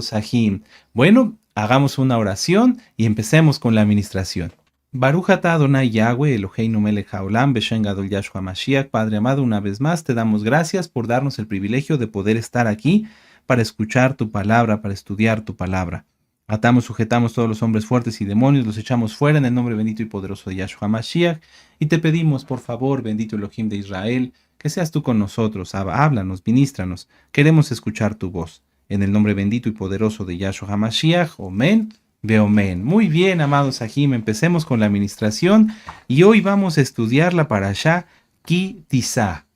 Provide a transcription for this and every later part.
Sahim. Bueno, hagamos una oración y empecemos con la administración. Baruch atah Adonai Yahweh Eloheinu melech haolam beshem gadol Yahshua Mashiach. Padre amado, una vez más te damos gracias por darnos el privilegio de poder estar aquí para escuchar tu palabra, para estudiar tu palabra. Atamos, sujetamos todos los hombres fuertes y demonios, los echamos fuera en el nombre bendito y poderoso de Yahshua Mashiach. Y te pedimos, por favor, bendito Elohim de Israel, que seas tú con nosotros, háblanos, ministranos. Queremos escuchar tu voz. En el nombre bendito y poderoso de Yahshua HaMashiach, Omen, Beomen. Muy bien, amados Sahim, empecemos con la administración y hoy vamos a estudiar la parashá Ki Tisa,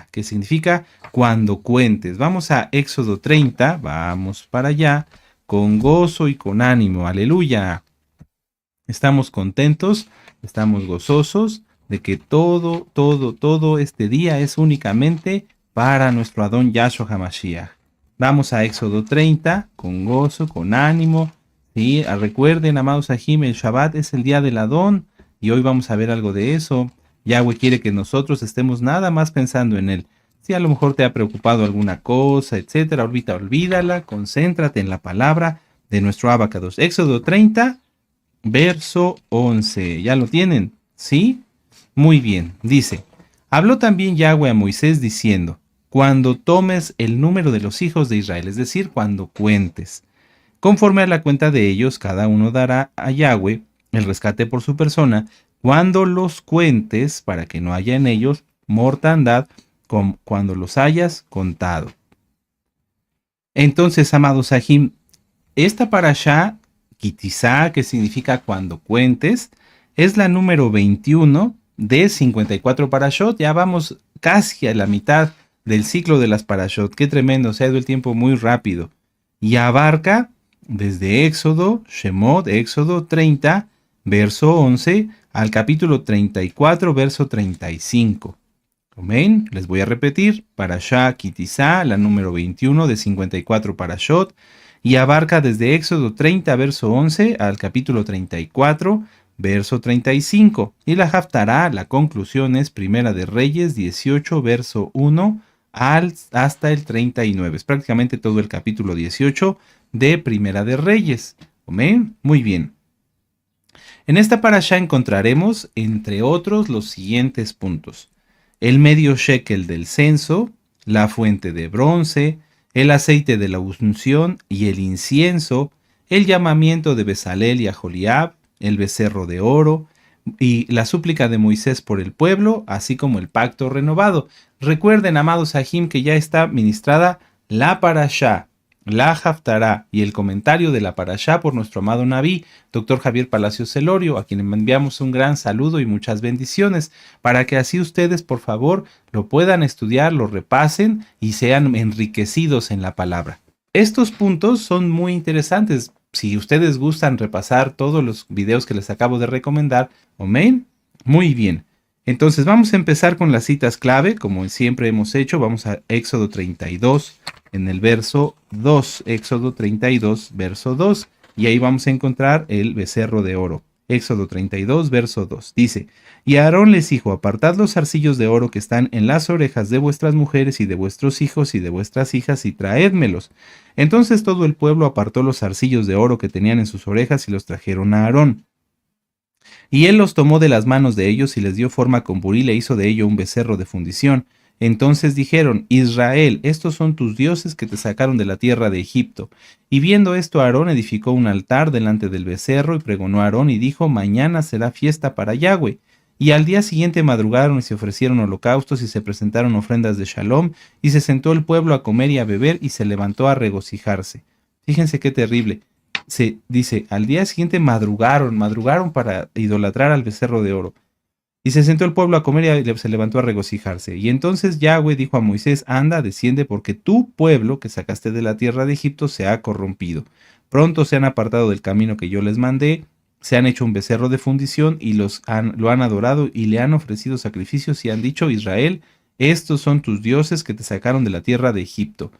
que significa cuando cuentes. Vamos a Éxodo 30, vamos para allá, con gozo y con ánimo, aleluya. Estamos contentos, estamos gozosos de que todo este día es únicamente para nuestro Adón Yahshua HaMashiach. Vamos a Éxodo 30, con gozo, con ánimo. ¿Sí? Recuerden, amados Sahim, el Shabbat es el día del Adón y hoy vamos a ver algo de eso. Yahweh quiere que nosotros estemos nada más pensando en Él. Si a lo mejor te ha preocupado alguna cosa, etcétera, ahorita olvídala, concéntrate en la palabra de nuestro Abacados. Éxodo 30, verso 11. ¿Ya lo tienen? ¿Sí? Muy bien. Dice, habló también Yahweh a Moisés diciendo, cuando tomes el número de los hijos de Israel, es decir, cuando cuentes. Conforme a la cuenta de ellos, cada uno dará a Yahweh el rescate por su persona, cuando los cuentes, para que no haya en ellos mortandad, cuando los hayas contado. Entonces, amados Sahim, esta parashá, Kitizá, que significa cuando cuentes, es la número 21 de 54 parashot. Ya vamos casi a la mitad del ciclo de las parashot. Qué tremendo, se ha ido el tiempo muy rápido. Y abarca desde Éxodo, Shemot, Éxodo 30, verso 11, al capítulo 34, verso 35. Amén. Les voy a repetir, parashá Kitizá, la número 21 de 54 parashot, y abarca desde Éxodo 30, verso 11, al capítulo 34, verso 35. Y la Haftará, la conclusión es Primera de Reyes 18, verso 1, hasta el 39. Es prácticamente todo el capítulo 18 de Primera de Reyes. ¿Amén? Muy bien. En esta parashá encontraremos, entre otros, los siguientes puntos. El medio shekel del censo, la fuente de bronce, el aceite de la unción y el incienso, el llamamiento de Bezalel y Aholiab, el becerro de oro, y la súplica de Moisés por el pueblo, así como el pacto renovado. Recuerden, amados Sahim, que ya está ministrada la parashá, la Haftará y el comentario de la parashá por nuestro amado Naví, Dr. Javier Palacios Celorio, a quien enviamos un gran saludo y muchas bendiciones, para que así ustedes, por favor, lo puedan estudiar, lo repasen y sean enriquecidos en la palabra. Estos puntos son muy interesantes. Si ustedes gustan repasar todos los videos que les acabo de recomendar, amén, muy bien. Entonces vamos a empezar con las citas clave, como siempre hemos hecho. Vamos a Éxodo 32, en el verso 2, Éxodo 32, verso 2, y ahí vamos a encontrar el becerro de oro. Éxodo 32, verso 2, dice, y Aarón les dijo, apartad los zarcillos de oro que están en las orejas de vuestras mujeres y de vuestros hijos y de vuestras hijas y traédmelos. Entonces todo el pueblo apartó los zarcillos de oro que tenían en sus orejas y los trajeron a Aarón. Y él los tomó de las manos de ellos y les dio forma con buril e hizo de ello un becerro de fundición. Entonces dijeron, Israel, estos son tus dioses que te sacaron de la tierra de Egipto. Y viendo esto, Aarón edificó un altar delante del becerro y pregonó a Aarón y dijo, mañana será fiesta para Yahweh. Y al día siguiente madrugaron y se ofrecieron holocaustos y se presentaron ofrendas de shalom, y se sentó el pueblo a comer y a beber y se levantó a regocijarse. Fíjense qué terrible. Se dice, al día siguiente madrugaron para idolatrar al becerro de oro. Y se sentó el pueblo a comer y se levantó a regocijarse. Y entonces Yahweh dijo a Moisés, anda, desciende, porque tu pueblo que sacaste de la tierra de Egipto se ha corrompido. Pronto se han apartado del camino que yo les mandé, se han hecho un becerro de fundición y lo han adorado y le han ofrecido sacrificios y han dicho, Israel, estos son tus dioses que te sacaron de la tierra de Egipto.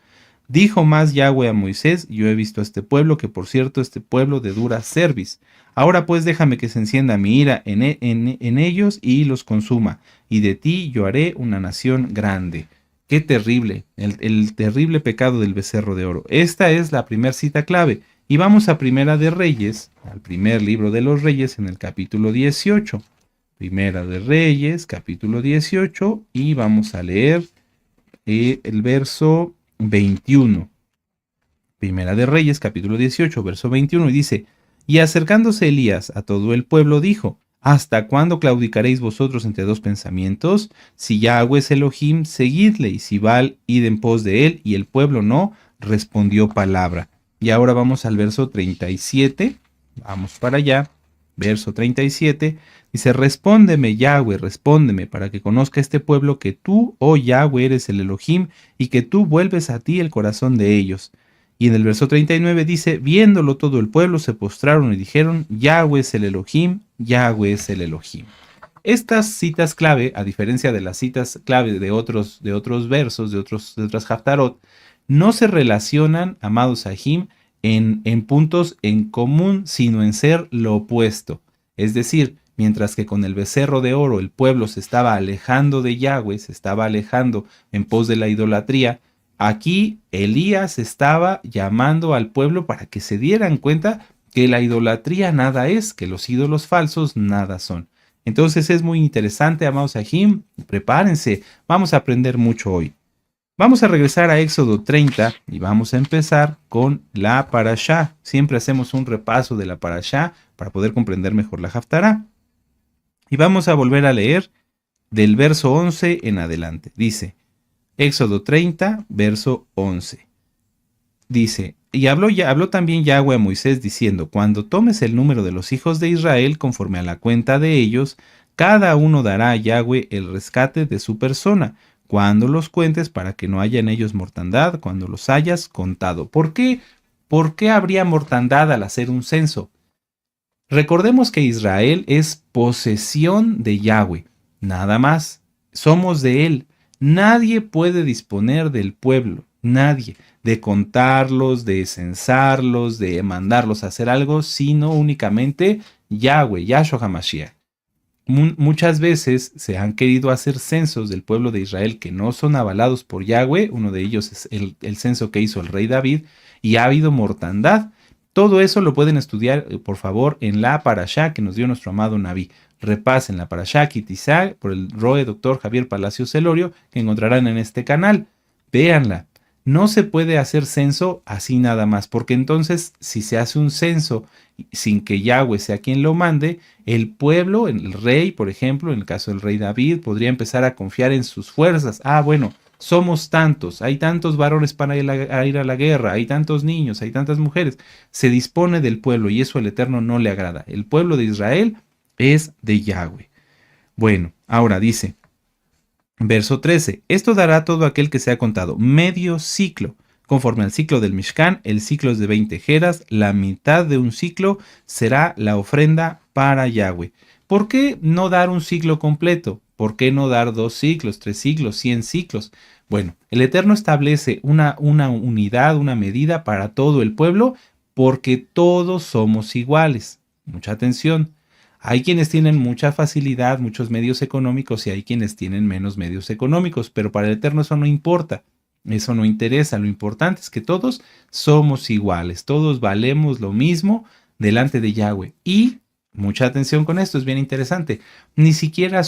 Dijo más Yahweh a Moisés, yo he visto a este pueblo, que por cierto este pueblo de dura cerviz. Ahora pues déjame que se encienda mi ira en ellos y los consuma, y de ti yo haré una nación grande. Qué terrible, el terrible pecado del becerro de oro. Esta es la primera cita clave. Y vamos a Primera de Reyes, al primer libro de los Reyes en el capítulo 18. Primera de Reyes, capítulo 18, y vamos a leer el verso 21. Primera de Reyes, capítulo 18, verso 21, y dice, y acercándose Elías a todo el pueblo, dijo, ¿hasta cuándo claudicaréis vosotros entre dos pensamientos? Si Yahweh es Elohim, seguidle, y si Baal, id en pos de él, y el pueblo no, respondió palabra. Y ahora vamos al verso 37, vamos para allá, verso 37, dice, respóndeme Yahweh, respóndeme, para que conozca este pueblo que tú, oh Yahweh, eres el Elohim, y que tú vuelves a ti el corazón de ellos. Y en el verso 39 dice, viéndolo todo el pueblo se postraron y dijeron, Yahweh es el Elohim, Yahweh es el Elohim. Estas citas clave, a diferencia de las citas clave de otros versos, de otras Haftarot, no se relacionan, amados Sahim, en puntos en común, sino en ser lo opuesto. Es decir, mientras que con el becerro de oro el pueblo se estaba alejando de Yahweh, se estaba alejando en pos de la idolatría, aquí Elías estaba llamando al pueblo para que se dieran cuenta que la idolatría nada es, que los ídolos falsos nada son. Entonces es muy interesante, amados Sahim, prepárense, vamos a aprender mucho hoy. Vamos a regresar a Éxodo 30 y vamos a empezar con la Parashá. Siempre hacemos un repaso de la Parashá para poder comprender mejor la Haftará. Y vamos a volver a leer del verso 11 en adelante. Dice, Éxodo 30, verso 11. Dice, y habló también Yahweh a Moisés diciendo, cuando tomes el número de los hijos de Israel conforme a la cuenta de ellos, cada uno dará a Yahweh el rescate de su persona, cuando los cuentes para que no haya en ellos mortandad, cuando los hayas contado. ¿Por qué? ¿Por qué habría mortandad al hacer un censo? Recordemos que Israel es posesión de Yahweh, nada más. Somos de él. Nadie puede disponer del pueblo, nadie, de contarlos, de censarlos, de mandarlos a hacer algo, sino únicamente Yahweh, Yahshua HaMashiach. Muchas veces se han querido hacer censos del pueblo de Israel que no son avalados por Yahweh, uno de ellos es el censo que hizo el rey David, y ha habido mortandad. Todo eso lo pueden estudiar, por favor, en la Parashá que nos dio nuestro amado Naví. Repasen la Parashá Kitizá por el Roe Dr. Javier Palacios Celorio, que encontrarán en este canal. Véanla. No se puede hacer censo así nada más, porque entonces si se hace un censo sin que Yahweh sea quien lo mande, el pueblo, el rey, por ejemplo, en el caso del rey David, podría empezar a confiar en sus fuerzas. Ah, bueno, somos tantos, hay tantos varones para ir a la guerra, hay tantos niños, hay tantas mujeres. Se dispone del pueblo y eso al Eterno no le agrada. El pueblo de Israel es de Yahweh. Bueno, ahora dice, verso 13, esto dará a todo aquel que sea contado medio ciclo. Conforme al ciclo del Mishkan, el ciclo es de 20 jeras, la mitad de un ciclo será la ofrenda para Yahweh. ¿Por qué no dar un ciclo completo? ¿Por qué no dar 2 ciclos, 3 ciclos, 100 ciclos? Bueno, el Eterno establece una unidad, una medida para todo el pueblo, porque todos somos iguales. Mucha atención. Hay quienes tienen mucha facilidad, muchos medios económicos, y hay quienes tienen menos medios económicos, pero para el Eterno eso no importa. Eso no interesa, lo importante es que todos somos iguales, todos valemos lo mismo delante de Yahweh. Y mucha atención con esto, es bien interesante, ni siquiera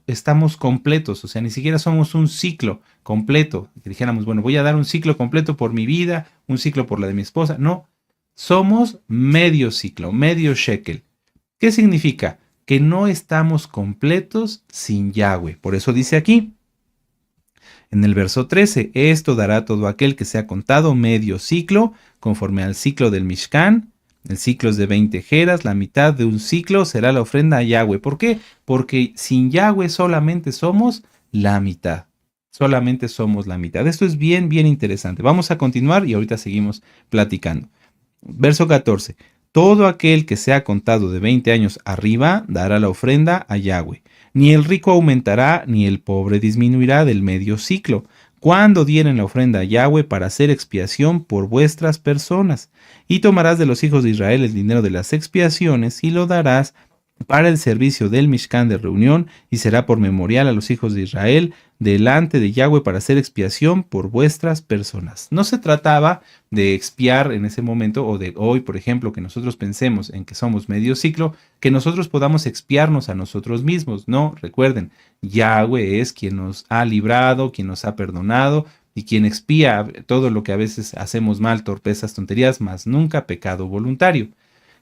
estamos completos, o sea, ni siquiera somos un ciclo completo, que dijéramos, bueno, voy a dar un ciclo completo por mi vida, un ciclo por la de mi esposa, no, somos medio ciclo, medio shekel. ¿Qué significa? Que no estamos completos sin Yahweh, por eso dice aquí, en el verso 13, esto dará a todo aquel que sea contado medio ciclo, conforme al ciclo del Mishkan. El ciclo es de 20 jeras, la mitad de un ciclo será la ofrenda a Yahweh. ¿Por qué? Porque sin Yahweh solamente somos la mitad. Solamente somos la mitad. Esto es bien, bien interesante. Vamos a continuar y ahorita seguimos platicando. Verso 14. Todo aquel que sea contado de 20 años arriba dará la ofrenda a Yahweh. Ni el rico aumentará, ni el pobre disminuirá del medio ciclo, cuando dieren la ofrenda a Yahweh para hacer expiación por vuestras personas. Y tomarás de los hijos de Israel el dinero de las expiaciones y lo darás para el servicio del Mishkan de reunión, y será por memorial a los hijos de Israel delante de Yahweh para hacer expiación por vuestras personas. No se trataba de expiar en ese momento, o de hoy, por ejemplo, que nosotros pensemos en que somos medio ciclo, que nosotros podamos expiarnos a nosotros mismos. No, recuerden, Yahweh es quien nos ha librado, quien nos ha perdonado y quien expía todo lo que a veces hacemos mal, torpezas, tonterías, mas nunca pecado voluntario.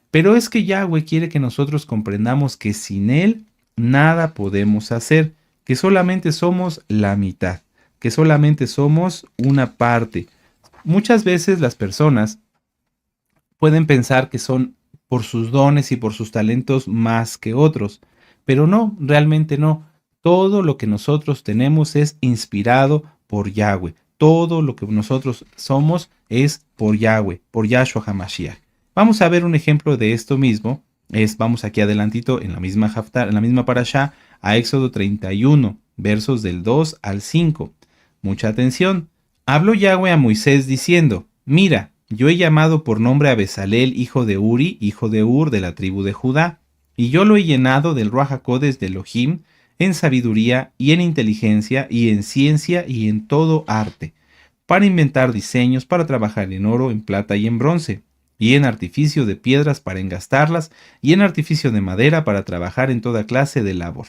Pero es que Yahweh quiere que nosotros comprendamos que sin Él nada podemos hacer, que solamente somos la mitad, que solamente somos una parte. Muchas veces las personas pueden pensar que son por sus dones y por sus talentos más que otros, pero no, realmente no. Todo lo que nosotros tenemos es inspirado por Yahweh. Todo lo que nosotros somos es por Yahweh, por Yahshua HaMashiach. Vamos a ver un ejemplo de esto mismo. Vamos aquí adelantito en la misma Haftar, en la misma parashá, a Éxodo 31, versos del 2 al 5. Mucha atención. Habló Yahweh a Moisés diciendo: Mira, yo he llamado por nombre a Bezalel, hijo de Uri, hijo de Ur, de la tribu de Judá, y yo lo he llenado del Ruach HaKodes de Elohim, en sabiduría y en inteligencia y en ciencia y en todo arte, para inventar diseños, para trabajar en oro, en plata y en bronce, y en artificio de piedras para engastarlas, y en artificio de madera para trabajar en toda clase de labor.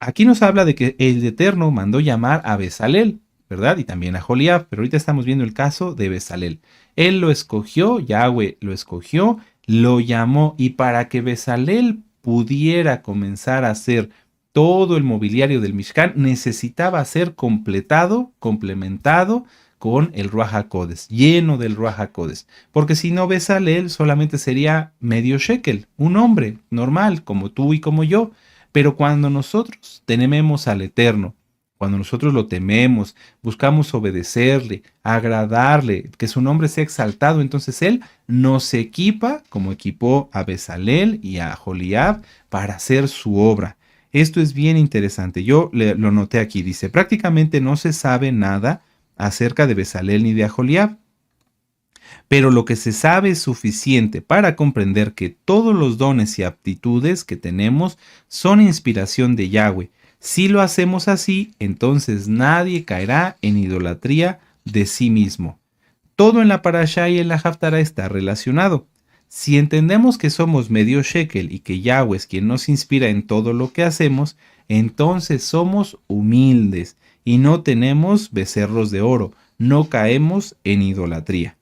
Aquí nos habla de que el Eterno mandó llamar a Bezalel, ¿verdad? Y también a Joliab, pero ahorita estamos viendo el caso de Bezalel. Él lo escogió, Yahweh lo escogió, lo llamó, y para que Bezalel pudiera comenzar a hacer todo el mobiliario del Mishkan, necesitaba ser completado, complementado con el Ruach HaKodes, lleno del Ruach HaKodes, porque si no, Bezalel solamente sería medio shekel, un hombre normal como tú y como yo. Pero cuando nosotros tememos al Eterno, cuando nosotros lo tememos, buscamos obedecerle, agradarle, que su nombre sea exaltado, entonces Él nos equipa, como equipó a Bezalel y a Joliab, para hacer su obra. Esto es bien interesante. Yo lo noté aquí. Dice, prácticamente no se sabe nada acerca de Bezalel ni de Joliab, pero lo que se sabe es suficiente para comprender que todos los dones y aptitudes que tenemos son inspiración de Yahweh. Si lo hacemos así, entonces nadie caerá en idolatría de sí mismo. Todo en la parashá y en la haftará está relacionado. Si entendemos que somos medio shekel y que Yahweh es quien nos inspira en todo lo que hacemos, entonces somos humildes y no tenemos becerros de oro, no caemos en idolatría.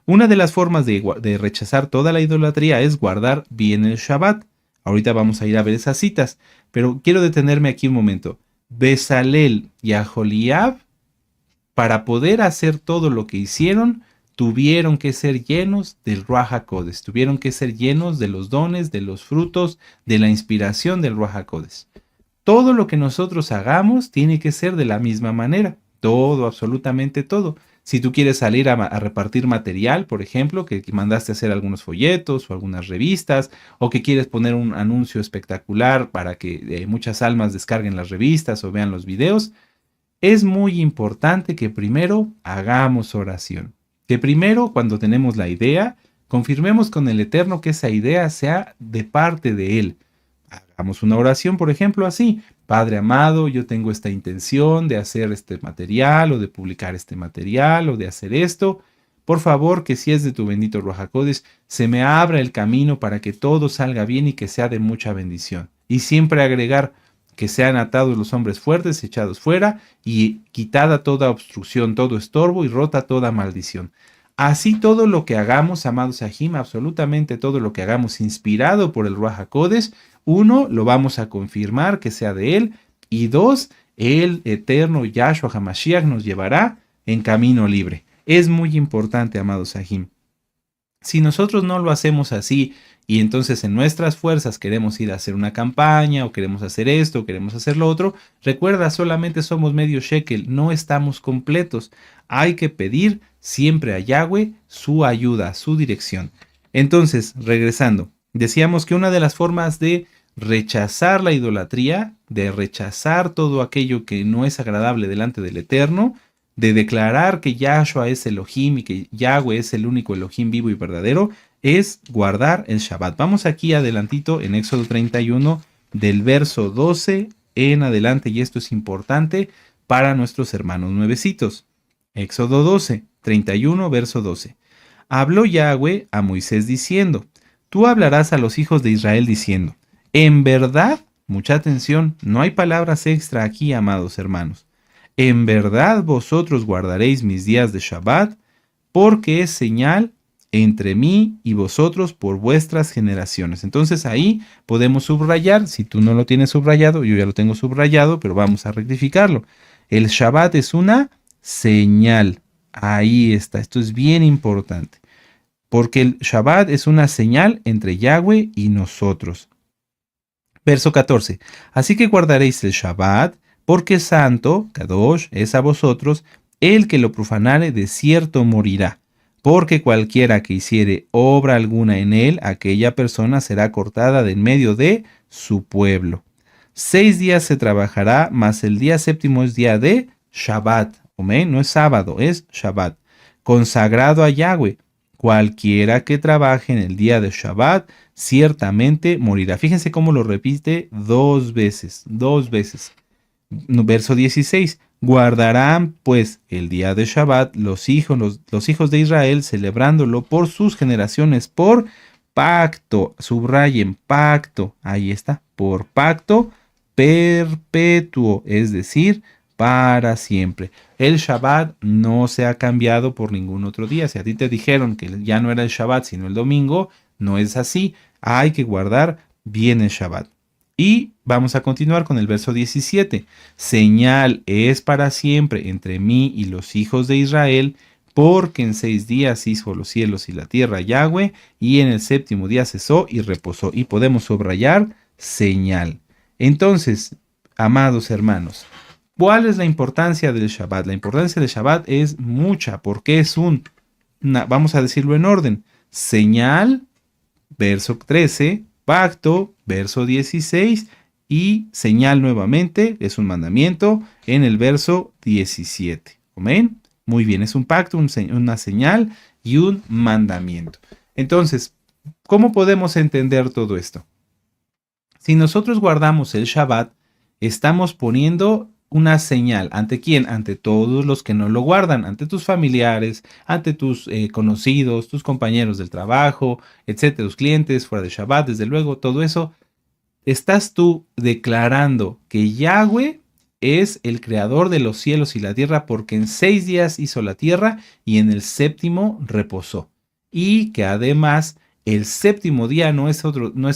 Una de las formas de rechazar toda la idolatría es guardar bien el Shabbat. Ahorita vamos a ir a ver esas citas, pero quiero detenerme aquí un momento. Bezalel y Aholiab, para poder hacer todo lo que hicieron, tuvieron que ser llenos del Ruach HaKodes, tuvieron que ser llenos de los dones, de los frutos, de la inspiración del Ruach HaKodes. Todo lo que nosotros hagamos tiene que ser de la misma manera, todo, absolutamente todo. Si tú quieres salir a repartir material, por ejemplo, que mandaste a hacer algunos folletos o algunas revistas, o que quieres poner un anuncio espectacular para que muchas almas descarguen las revistas o vean los videos, es muy importante que primero hagamos oración. Que primero, cuando tenemos la idea, confirmemos con el Eterno que esa idea sea de parte de Él. Hagamos una oración, por ejemplo, así: Padre amado, yo tengo esta intención de hacer este material, o de publicar este material, o de hacer esto. Por favor, que si es de tu bendito Ruach HaKodes, se me abra el camino para que todo salga bien y que sea de mucha bendición. Y siempre agregar: que sean atados los hombres fuertes, echados fuera, y quitada toda obstrucción, todo estorbo, y rota toda maldición. Así todo lo que hagamos, amados Sahim, absolutamente todo lo que hagamos inspirado por el Ruach HaKodes, uno, lo vamos a confirmar que sea de Él, y dos, el eterno Yahshua HaMashiach nos llevará en camino libre. Es muy importante, amados Sahim. Si nosotros no lo hacemos así, y entonces en nuestras fuerzas queremos ir a hacer una campaña, o queremos hacer esto, o queremos hacer lo otro, recuerda, solamente somos medio shekel, no estamos completos. Hay que pedir siempre a Yahweh su ayuda, su dirección. Entonces, regresando, decíamos que una de las formas de rechazar la idolatría, de rechazar todo aquello que no es agradable delante del Eterno, de declarar que Yahshua es Elohim y que Yahweh es el único Elohim vivo y verdadero, es guardar el Shabbat. Vamos aquí adelantito en Éxodo 31 del verso 12 en adelante, y esto es importante para nuestros hermanos nuevecitos. Éxodo 12, 31, verso 12. Habló Yahweh a Moisés diciendo: tú hablarás a los hijos de Israel diciendo, en verdad, mucha atención, no hay palabras extra aquí, amados hermanos. En verdad vosotros guardaréis mis días de Shabbat, porque es señal entre mí y vosotros por vuestras generaciones. Entonces ahí podemos subrayar, si tú no lo tienes subrayado, yo ya lo tengo subrayado, pero vamos a rectificarlo. El Shabbat es una señal. Ahí está, esto es bien importante, porque el Shabbat es una señal entre Yahweh y nosotros. Verso 14. Así que guardaréis el Shabbat, porque santo, Kadosh, es a vosotros, el que lo profanare de cierto morirá. Porque cualquiera que hiciere obra alguna en él, aquella persona será cortada de en medio de su pueblo. 6 días se trabajará, mas el día séptimo es día de Shabbat. Amén. No es sábado, es Shabbat. Consagrado a Yahweh. Cualquiera que trabaje en el día de Shabbat, ciertamente morirá. Fíjense cómo lo repite dos veces. Verso 16. Guardarán pues el día de Shabbat los hijos de Israel, celebrándolo por sus generaciones, por pacto. Subrayen, pacto. Ahí está, por pacto perpetuo, es decir, para siempre. El Shabbat no se ha cambiado por ningún otro día. Si a ti te dijeron que ya no era el Shabbat sino el domingo, no es así. Hay que guardar bien el Shabbat. Y vamos a continuar con el verso 17. Señal es para siempre entre mí y los hijos de Israel, porque en 6 días hizo los cielos y la tierra Yahweh, y en el séptimo día cesó y reposó. Y podemos subrayar señal. Entonces, amados hermanos, ¿cuál es la importancia del Shabbat? La importancia del Shabbat es mucha, porque es vamos a decirlo en orden, señal, verso 13, pacto, verso 16, y señal nuevamente, es un mandamiento, en el verso 17. ¿Amén? Muy bien, es un pacto, una señal y un mandamiento. Entonces, ¿cómo podemos entender todo esto? Si nosotros guardamos el Shabbat, estamos poniendo una señal. ¿Ante quién? Ante todos los que no lo guardan, ante tus familiares, ante tus conocidos, tus compañeros del trabajo, etcétera, tus clientes, fuera de Shabbat, desde luego, todo eso. Estás tú declarando que Yahweh es el creador de los cielos y la tierra, porque en 6 días hizo la tierra y en el séptimo reposó. Y que además el séptimo día no es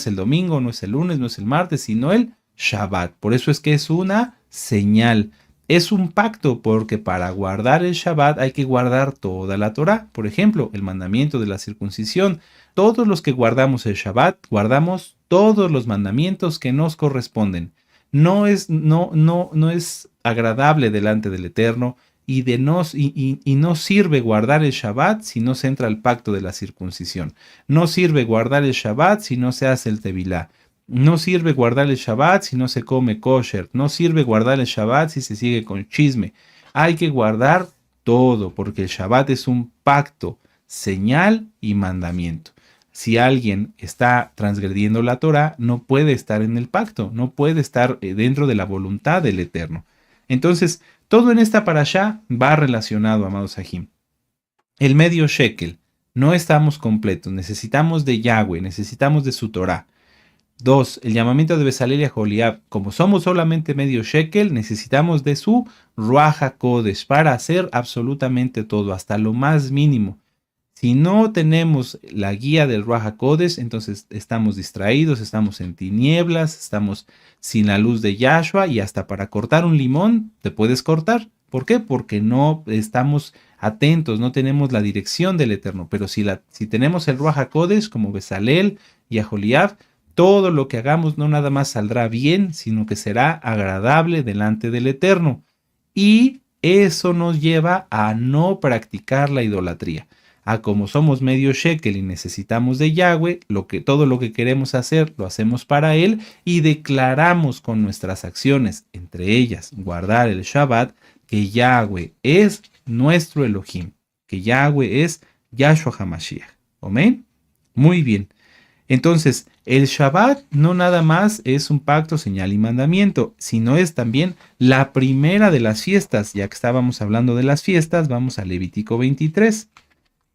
el domingo, no es el lunes, no es el martes, sino el Shabbat. Por eso es que es una señal. Es un pacto, porque para guardar el Shabbat hay que guardar toda la Torá. Por ejemplo, el mandamiento de la circuncisión. Todos los que guardamos el Shabbat, guardamos todos los mandamientos que nos corresponden. No es agradable delante del Eterno y no sirve guardar el Shabbat si no se entra al pacto de la circuncisión. No sirve guardar el Shabbat si no se hace el Tevilá. No sirve guardar el Shabbat si no se come kosher. No sirve guardar el Shabbat si se sigue con chisme. Hay que guardar todo, porque el Shabbat es un pacto, señal y mandamiento. Si alguien está transgrediendo la Torá, no puede estar en el pacto, no puede estar dentro de la voluntad del Eterno. Entonces, todo en esta parashá va relacionado, amados Ajim. El medio shekel, no estamos completos, necesitamos de Yahweh, necesitamos de su Torá. 2. El llamamiento de Bezalel y Aholiab. Como somos solamente medio shekel, necesitamos de su Ruach HaKodesh para hacer absolutamente todo, hasta lo más mínimo. Si no tenemos la guía del Ruach HaKodesh, entonces estamos distraídos, estamos en tinieblas, estamos sin la luz de Yahshua, y hasta para cortar un limón te puedes cortar. ¿Por qué? Porque no estamos atentos, no tenemos la dirección del Eterno. Pero si tenemos el Ruach HaKodesh como Bezalel y Aholiab, todo lo que hagamos no nada más saldrá bien, sino que será agradable delante del Eterno. Y eso nos lleva a no practicar la idolatría. Como somos medio shekel y necesitamos de Yahweh, todo lo que queremos hacer lo hacemos para Él, y declaramos con nuestras acciones, entre ellas guardar el Shabbat, que Yahweh es nuestro Elohim, que Yahweh es Yahshua HaMashiach. Amén. Muy bien. Entonces, el Shabbat no nada más es un pacto, señal y mandamiento, sino es también la primera de las fiestas. Ya que estábamos hablando de las fiestas, vamos a Levítico 23.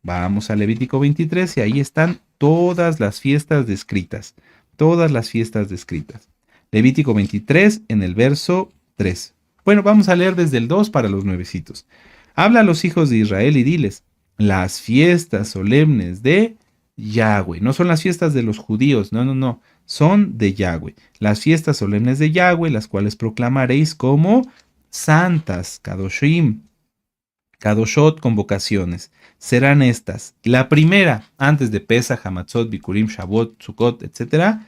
Vamos a Levítico 23 y ahí están todas las fiestas descritas. Todas las fiestas descritas. Levítico 23 en el verso 3. Bueno, vamos a leer desde el 2 para los nuevecitos. Habla a los hijos de Israel y diles, las fiestas solemnes de Yahweh. No son las fiestas de los judíos, no. Son de Yahweh. Las fiestas solemnes de Yahweh, las cuales proclamaréis como santas, Kadoshim, Kadoshot, convocaciones. Serán estas. La primera, antes de Pesach, Hamatzot, Bikurim, Shavuot, Sukkot, etc.,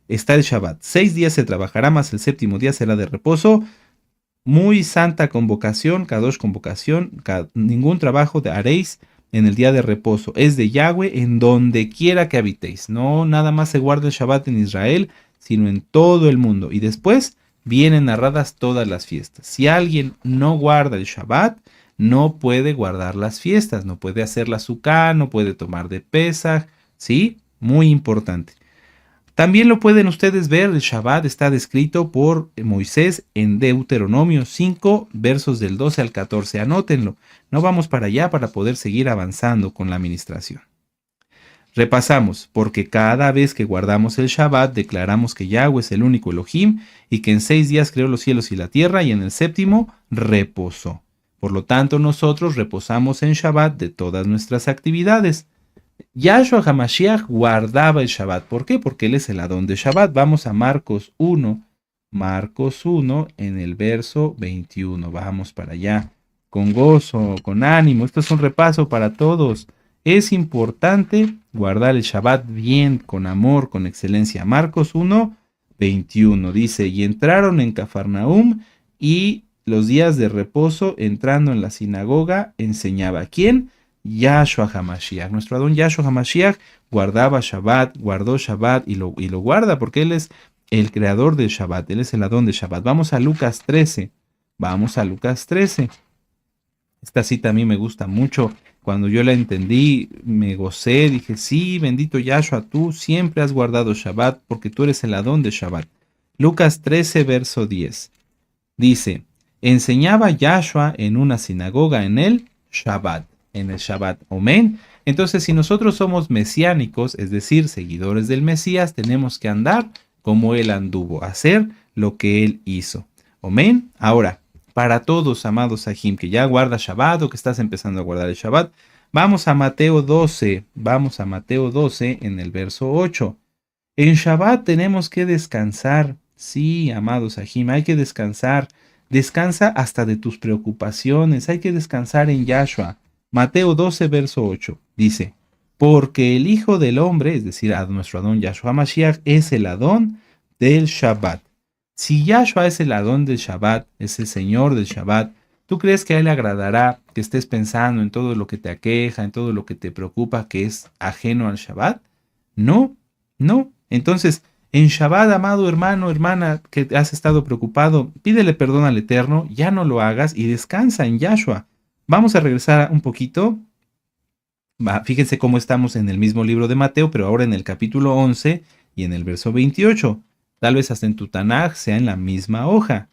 está el Shabbat. 6 días se trabajará, más el séptimo día será de reposo. Muy santa convocación, Kadosh convocación, ningún trabajo haréis en el día de reposo. Es de Yahweh en donde quiera que habitéis. No nada más se guarda el Shabbat en Israel, sino en todo el mundo. Y después vienen narradas todas las fiestas. Si alguien no guarda el Shabbat, no puede guardar las fiestas, no puede hacer la Sukkah, no puede tomar de Pesach, ¿sí? Muy importante. También lo pueden ustedes ver, el Shabbat está descrito por Moisés en Deuteronomio 5, versos del 12 al 14. Anótenlo, no vamos para allá para poder seguir avanzando con la administración. Repasamos, porque cada vez que guardamos el Shabbat, declaramos que Yahweh es el único Elohim y que en 6 días creó los cielos y la tierra y en el séptimo reposó. Por lo tanto, nosotros reposamos en Shabbat de todas nuestras actividades. Yahshua HaMashiach guardaba el Shabbat. ¿Por qué? Porque él es el Adón de Shabbat. Vamos a Marcos 1. Marcos 1 en el verso 21. Vamos para allá. Con gozo, con ánimo. Esto es un repaso para todos. Es importante guardar el Shabbat bien, con amor, con excelencia. Marcos 1, 21 dice, y entraron en Cafarnaum y los días de reposo, entrando en la sinagoga, enseñaba. ¿Quién? Yahshua HaMashiach. Nuestro Adón Yahshua HaMashiach guardaba Shabbat, guardó Shabbat y lo guarda porque él es el creador del Shabbat, él es el Adón de Shabbat. Vamos a Lucas 13. Vamos a Lucas 13. Esta cita a mí me gusta mucho. Cuando yo la entendí, me gocé, dije, sí, bendito Yahshua, tú siempre has guardado Shabbat porque tú eres el Adón de Shabbat. Lucas 13, verso 10. Dice, enseñaba Yahshua en una sinagoga en el Shabbat. En el Shabbat. Amén. Entonces, si nosotros somos mesiánicos, es decir, seguidores del Mesías, tenemos que andar como él anduvo, hacer lo que él hizo. Amén. Ahora, para todos, amados Sahim, que ya guarda Shabbat o que estás empezando a guardar el Shabbat, vamos a Mateo 12. Vamos a Mateo 12 en el verso 8. En Shabbat tenemos que descansar. Sí, amados Sahim, hay que descansar. Descansa hasta de tus preocupaciones. Hay que descansar en Yahshua. Mateo 12, verso 8, dice, porque el Hijo del Hombre, es decir, a nuestro Adón Yahshua Mashiach, es el Adón del Shabbat. Si Yahshua es el Adón del Shabbat, es el Señor del Shabbat, ¿tú crees que a él le agradará que estés pensando en todo lo que te aqueja, en todo lo que te preocupa que es ajeno al Shabbat? No. Entonces, en Shabbat, amado hermano, hermana, que has estado preocupado, pídele perdón al Eterno, ya no lo hagas y descansa en Yahshua. Vamos a regresar un poquito. Fíjense cómo estamos en el mismo libro de Mateo, pero ahora en el capítulo 11 y en el verso 28. Tal vez hasta en tu Tanaj sea en la misma hoja.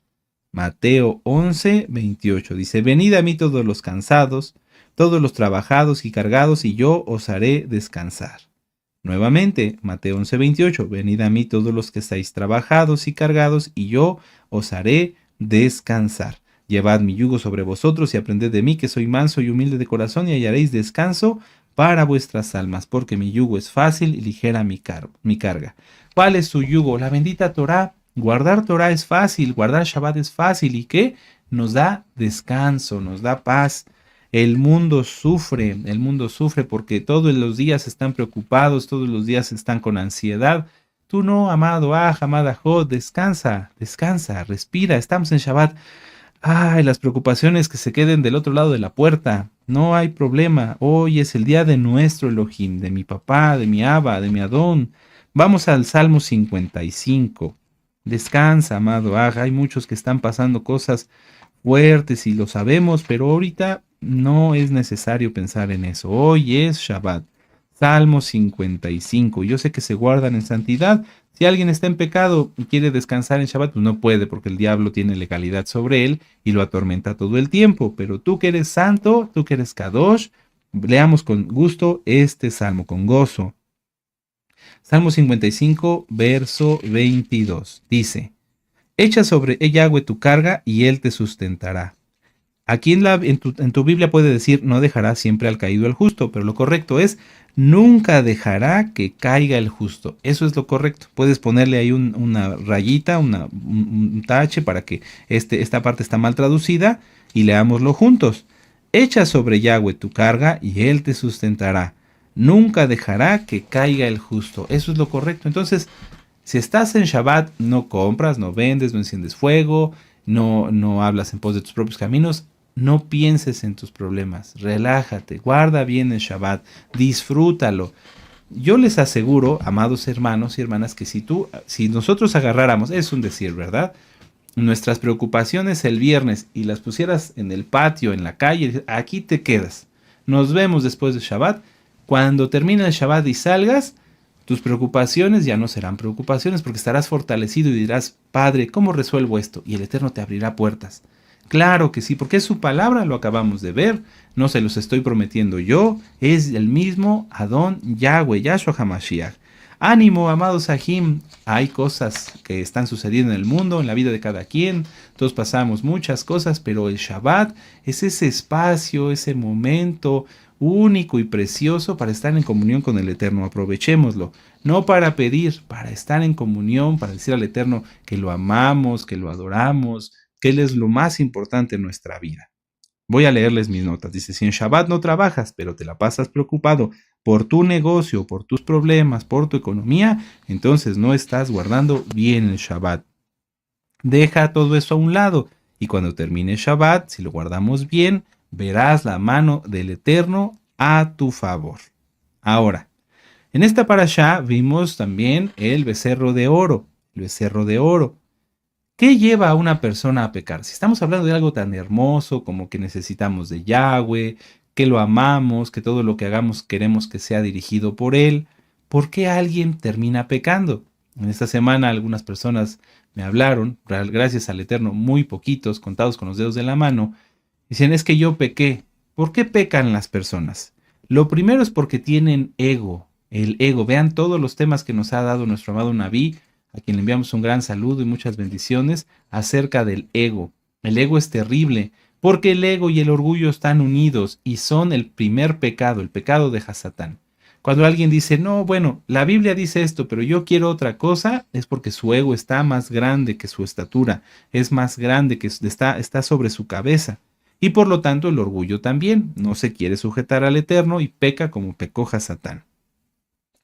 Mateo 11, 28. Dice, venid a mí todos los cansados, todos los trabajados y cargados, y yo os haré descansar. Nuevamente, Mateo 11, 28. Venid a mí todos los que estáis trabajados y cargados, y yo os haré descansar. Llevad mi yugo sobre vosotros y aprended de mí, que soy manso y humilde de corazón, y hallaréis descanso para vuestras almas, porque mi yugo es fácil y ligera mi carga. ¿Cuál es su yugo? La bendita Torah. Guardar Torah es fácil, guardar Shabbat es fácil. ¿Y qué? Nos da descanso, nos da paz. El mundo sufre porque todos los días están preocupados, todos los días están con ansiedad. Tú no, amado amada Jod, descansa, respira, estamos en Shabbat. Ay, las preocupaciones que se queden del otro lado de la puerta. No hay problema. Hoy es el día de nuestro Elohim, de mi papá, de mi Abba, de mi Adón. Vamos al Salmo 55. Descansa, amado. Hay muchos que están pasando cosas fuertes y lo sabemos, pero ahorita no es necesario pensar en eso. Hoy es Shabbat. Salmo 55. Yo sé que se guardan en santidad. Si alguien está en pecado y quiere descansar en Shabbat, pues no puede porque el diablo tiene legalidad sobre él y lo atormenta todo el tiempo. Pero tú que eres santo, tú que eres Kadosh, leamos con gusto este salmo, con gozo. Salmo 55, verso 22. Dice, echa sobre Yahweh tu carga y él te sustentará. Aquí en tu Biblia puede decir, no dejará siempre al caído el justo, pero lo correcto es, nunca dejará que caiga el justo. Eso es lo correcto. Puedes ponerle ahí una rayita, un tache para que esta parte está mal traducida y leámoslo juntos. Echa sobre Yahweh tu carga y él te sustentará. Nunca dejará que caiga el justo. Eso es lo correcto. Entonces, si estás en Shabbat, no compras, no vendes, no enciendes fuego, no hablas en pos de tus propios caminos. No pienses en tus problemas, relájate, guarda bien el Shabbat, disfrútalo. Yo les aseguro, amados hermanos y hermanas, que si nosotros agarráramos, es un decir, ¿verdad? Nuestras preocupaciones el viernes y las pusieras en el patio, en la calle, aquí te quedas. Nos vemos después del Shabbat. Cuando termine el Shabbat y salgas, tus preocupaciones ya no serán preocupaciones porque estarás fortalecido y dirás, Padre, ¿cómo resuelvo esto? Y el Eterno te abrirá puertas. Claro que sí, porque es su palabra, lo acabamos de ver, no se los estoy prometiendo yo, es el mismo Adón Yahweh, Yahshua HaMashiach. Ánimo, amados Sahim, hay cosas que están sucediendo en el mundo, en la vida de cada quien, todos pasamos muchas cosas, pero el Shabbat es ese espacio, ese momento único y precioso para estar en comunión con el Eterno, aprovechémoslo, no para pedir, para estar en comunión, para decir al Eterno que lo amamos, que lo adoramos, que Él es lo más importante en nuestra vida. Voy a leerles mis notas. Dice, si en Shabbat no trabajas, pero te la pasas preocupado por tu negocio, por tus problemas, por tu economía, entonces no estás guardando bien el Shabbat. Deja todo eso a un lado y cuando termine Shabbat, si lo guardamos bien, verás la mano del Eterno a tu favor. Ahora, en esta parashá vimos también el becerro de oro, el becerro de oro. ¿Qué lleva a una persona a pecar? Si estamos hablando de algo tan hermoso como que necesitamos de Yahweh, que lo amamos, que todo lo que hagamos queremos que sea dirigido por Él, ¿por qué alguien termina pecando? En esta semana algunas personas me hablaron, gracias al Eterno, muy poquitos, contados con los dedos de la mano, dicen, es que yo pequé. ¿Por qué pecan las personas? Lo primero es porque tienen ego, el ego. Vean todos los temas que nos ha dado nuestro amado Naví, a quien le enviamos un gran saludo y muchas bendiciones, acerca del ego. El ego es terrible, porque el ego y el orgullo están unidos y son el primer pecado, el pecado de Hasatán. Cuando alguien dice, no, bueno, la Biblia dice esto, pero yo quiero otra cosa, es porque su ego está más grande que su estatura, es más grande que está sobre su cabeza. Y por lo tanto el orgullo también, no se quiere sujetar al Eterno y peca como pecó Hasatán.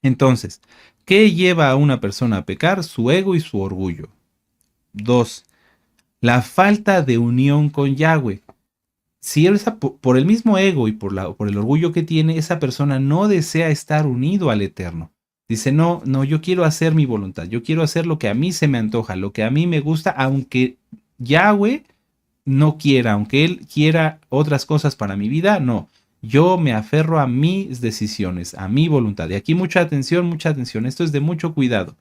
Entonces, ¿qué lleva a una persona a pecar? Su ego y su orgullo. 2. La falta de unión con Yahweh. Si por el mismo ego y por el orgullo que tiene, esa persona no desea estar unido al Eterno. Dice, no, no, yo quiero hacer mi voluntad, yo quiero hacer lo que a mí se me antoja, lo que a mí me gusta, aunque Yahweh no quiera, aunque Él quiera otras cosas para mi vida, no. Yo me aferro a mis decisiones, a mi voluntad. Y aquí mucha atención, esto es de mucho cuidado.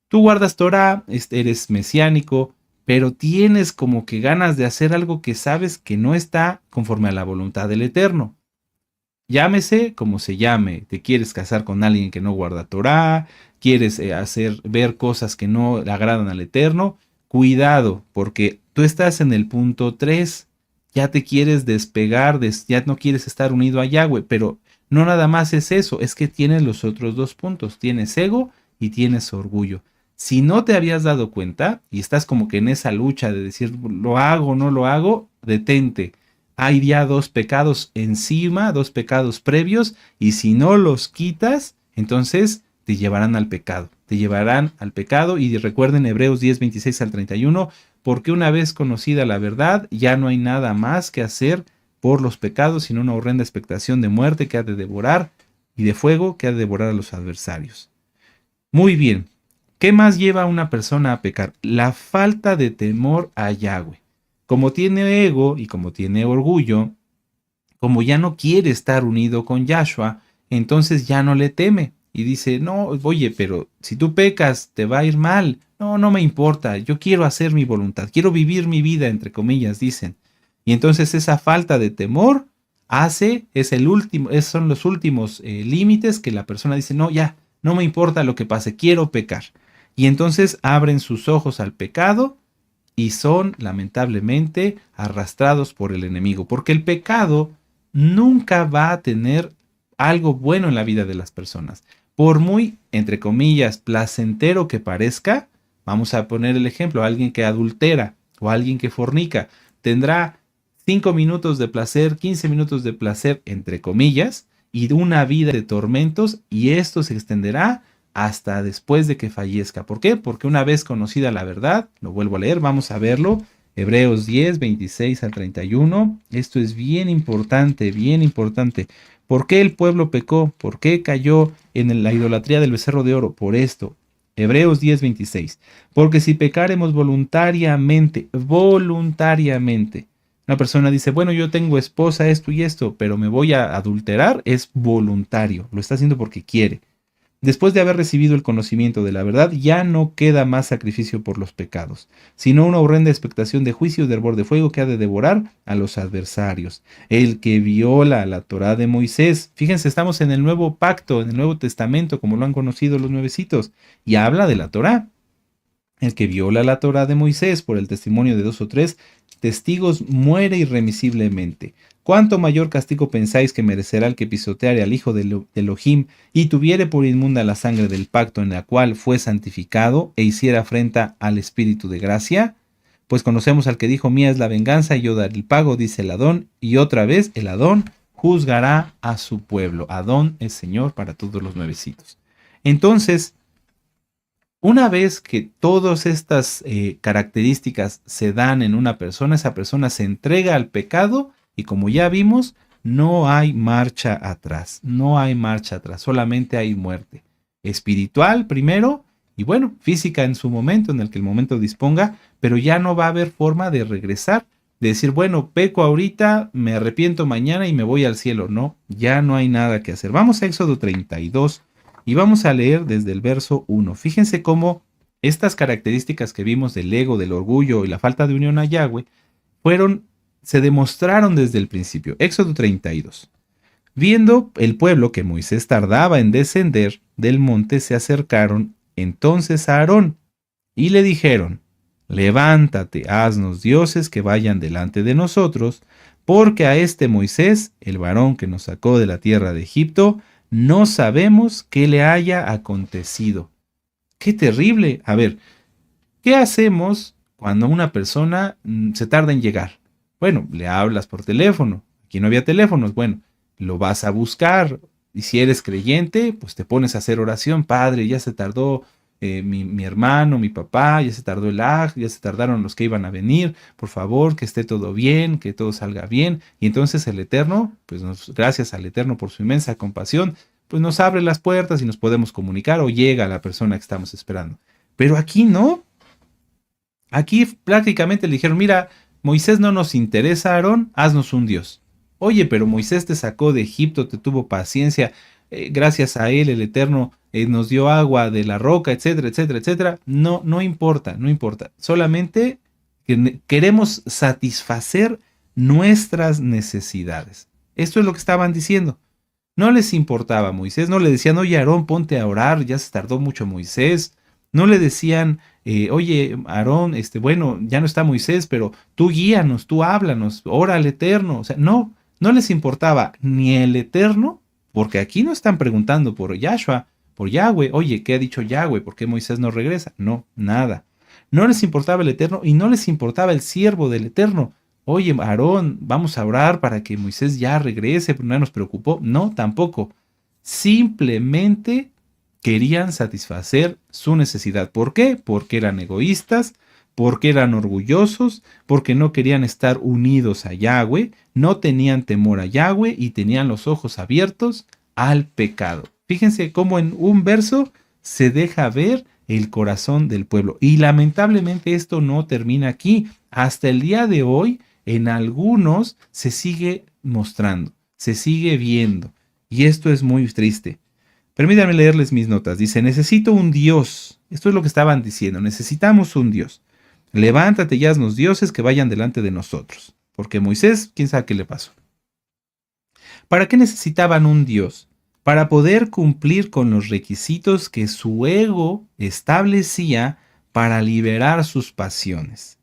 Tú guardas Torah, eres mesiánico, pero tienes como que ganas de hacer algo que sabes que no está conforme a la voluntad del Eterno. Llámese como se llame, te quieres casar con alguien que no guarda Torah, quieres ver cosas que no le agradan al Eterno, cuidado, porque tú estás en el punto 3, ya te quieres despegar, ya no quieres estar unido a Yahweh, pero no nada más es eso, es que tienes los otros dos puntos, tienes ego y tienes orgullo. Si no te habías dado cuenta y estás como que en esa lucha de decir, lo hago o no lo hago, detente. Hay ya dos pecados encima, dos pecados previos, y si no los quitas, entonces te llevarán al pecado. Te llevarán al pecado, y recuerden Hebreos 10, 26 al 31, porque una vez conocida la verdad, ya no hay nada más que hacer por los pecados, sino una horrenda expectación de muerte que ha de devorar, y de fuego que ha de devorar a los adversarios. Muy bien. ¿Qué más lleva a una persona a pecar? La falta de temor a Yahweh. Como tiene ego y como tiene orgullo, como ya no quiere estar unido con Yahshua, entonces ya no le teme. Y dice, no, oye, pero si tú pecas, te va a ir mal. No, no me importa, yo quiero hacer mi voluntad, quiero vivir mi vida, entre comillas, dicen. Y entonces esa falta de temor son los últimos límites que la persona dice, no, ya, no me importa lo que pase, quiero pecar. Y entonces abren sus ojos al pecado y son lamentablemente arrastrados por el enemigo, porque el pecado nunca va a tener algo bueno en la vida de las personas. Por muy, entre comillas, placentero que parezca, vamos a poner el ejemplo, alguien que adultera o alguien que fornica, tendrá 5 minutos de placer, 15 minutos de placer, entre comillas, y una vida de tormentos, y esto se extenderá hasta después de que fallezca. ¿Por qué? Porque una vez conocida la verdad, lo vuelvo a leer, vamos a verlo, Hebreos 10, 26 al 31, esto es bien importante, bien importante. ¿Por qué el pueblo pecó? ¿Por qué cayó en la idolatría del becerro de oro? Por esto. Hebreos 10, 26. Porque si pecaremos voluntariamente, una persona dice, bueno, yo tengo esposa, esto y esto, pero me voy a adulterar, es voluntario, lo está haciendo porque quiere. Después de haber recibido el conocimiento de la verdad, ya no queda más sacrificio por los pecados, sino una horrenda expectación de juicio de hervor de fuego que ha de devorar a los adversarios. El que viola la Torá de Moisés, fíjense, estamos en el nuevo pacto, en el Nuevo Testamento, como lo han conocido los nuevecitos, y habla de la Torá. El que viola la Torá de Moisés por el testimonio de 2 o 3 testigos muere irremisiblemente. ¿Cuánto mayor castigo pensáis que merecerá el que pisoteare al hijo de Elohim y tuviere por inmunda la sangre del pacto en la cual fue santificado e hiciera afrenta al Espíritu de gracia? Pues conocemos al que dijo, mía es la venganza y yo daré el pago, dice el Adón, y otra vez el Adón juzgará a su pueblo. Adón es Señor para todos los nuevecitos. Entonces, una vez que todas estas características se dan en una persona, esa persona se entrega al pecado y como ya vimos, no hay marcha atrás, no hay marcha atrás, solamente hay muerte. Espiritual primero y bueno, física en su momento, en el que el momento disponga, pero ya no va a haber forma de regresar, de decir, bueno, peco ahorita, me arrepiento mañana y me voy al cielo. No, ya no hay nada que hacer. Vamos a Éxodo 32. Y vamos a leer desde el verso 1. Fíjense cómo estas características que vimos del ego, del orgullo y la falta de unión a Yahweh se demostraron desde el principio. Éxodo 32. Viendo el pueblo que Moisés tardaba en descender del monte, se acercaron entonces a Aarón y le dijeron, levántate, haznos dioses que vayan delante de nosotros, porque a este Moisés, el varón que nos sacó de la tierra de Egipto, no sabemos qué le haya acontecido. ¡Qué terrible! A ver, ¿qué hacemos cuando una persona se tarda en llegar? Bueno, le hablas por teléfono. Aquí no había teléfonos. Bueno, lo vas a buscar. Y si eres creyente, pues te pones a hacer oración. Padre, ya se tardó mi hermano, mi papá, ya se tardó el aj, ya se tardaron los que iban a venir, por favor, que esté todo bien, que todo salga bien. Y entonces el Eterno, pues gracias al Eterno por su inmensa compasión, pues nos abre las puertas y nos podemos comunicar o llega a la persona que estamos esperando. Pero aquí no. Aquí prácticamente le dijeron, mira, Moisés no nos interesa, Aarón, haznos un Dios. Oye, pero Moisés te sacó de Egipto, te tuvo paciencia, gracias a él el Eterno nos dio agua de la roca, etcétera, etcétera, etcétera. No, no importa, no importa. Solamente queremos satisfacer nuestras necesidades. Esto es lo que estaban diciendo. No les importaba a Moisés, no le decían, oye Aarón, ponte a orar, ya se tardó mucho Moisés. No le decían, oye Aarón, bueno, ya no está Moisés, pero tú guíanos, tú háblanos, ora al Eterno. O sea, no, no les importaba ni el Eterno, porque aquí no están preguntando por Yahshua, por Yahweh, oye, ¿qué ha dicho Yahweh? ¿Por qué Moisés no regresa? No, nada. No les importaba el Eterno y no les importaba el siervo del Eterno. Oye, Aarón, vamos a orar para que Moisés ya regrese, pero no nos preocupó. No, tampoco. Simplemente querían satisfacer su necesidad. ¿Por qué? Porque eran egoístas, porque eran orgullosos, porque no querían estar unidos a Yahweh, no tenían temor a Yahweh y tenían los ojos abiertos al pecado. Fíjense cómo en un verso se deja ver el corazón del pueblo. Y lamentablemente esto no termina aquí. Hasta el día de hoy, en algunos se sigue mostrando, se sigue viendo. Y esto es muy triste. Permítanme leerles mis notas. Dice, necesito un Dios. Esto es lo que estaban diciendo. Necesitamos un Dios. Levántate y haznos dioses que vayan delante de nosotros. Porque Moisés, quién sabe qué le pasó. ¿Para qué necesitaban un Dios? Para poder cumplir con los requisitos que su ego establecía para liberar sus pasiones.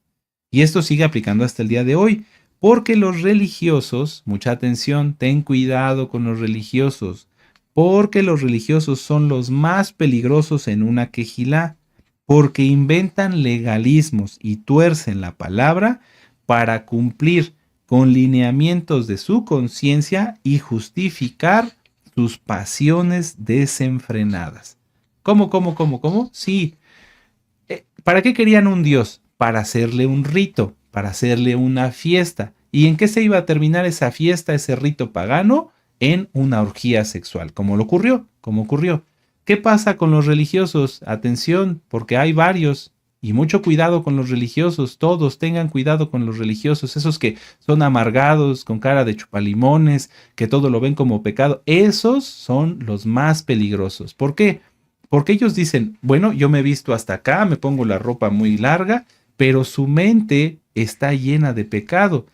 Y esto sigue aplicando hasta el día de hoy, porque los religiosos, mucha atención, ten cuidado con los religiosos, porque los religiosos son los más peligrosos en una quejilá, porque inventan legalismos y tuercen la palabra para cumplir con lineamientos de su conciencia y justificar sus pasiones desenfrenadas. ¿Cómo? Sí. ¿Para qué querían un Dios? Para hacerle un rito, para hacerle una fiesta. ¿Y en qué se iba a terminar esa fiesta, ese rito pagano? En una orgía sexual, como ocurrió. ¿Qué pasa con los religiosos? Atención, porque hay varios. Y mucho cuidado con los religiosos, todos tengan cuidado con los religiosos, esos que son amargados, con cara de chupalimones, que todo lo ven como pecado, esos son los más peligrosos. ¿Por qué? Porque ellos dicen, bueno, yo me he visto hasta acá, me pongo la ropa muy larga, pero su mente está llena de pecado.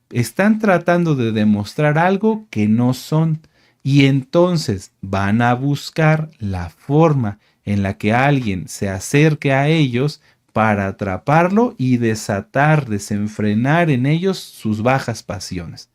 Están tratando de demostrar algo que no son. Y entonces van a buscar la forma en la que alguien se acerque a ellos para atraparlo y desenfrenar en ellos sus bajas pasiones.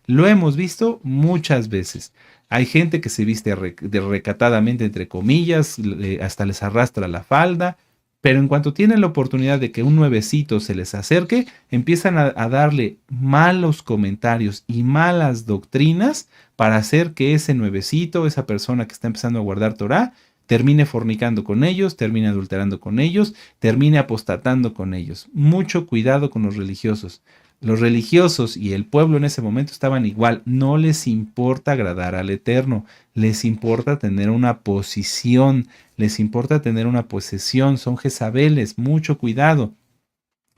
Lo hemos visto muchas veces. Hay gente que se viste recatadamente, entre comillas, hasta les arrastra la falda, pero en cuanto tienen la oportunidad de que un nuevecito se les acerque, empiezan a darle malos comentarios y malas doctrinas para hacer que ese nuevecito, esa persona que está empezando a guardar Torah, termine fornicando con ellos, termine adulterando con ellos, termine apostatando con ellos. Mucho cuidado con los religiosos. Los religiosos y el pueblo en ese momento estaban igual. No les importa agradar al Eterno, les importa tener una posición, les importa tener una posesión. Son Jezabeles, mucho cuidado.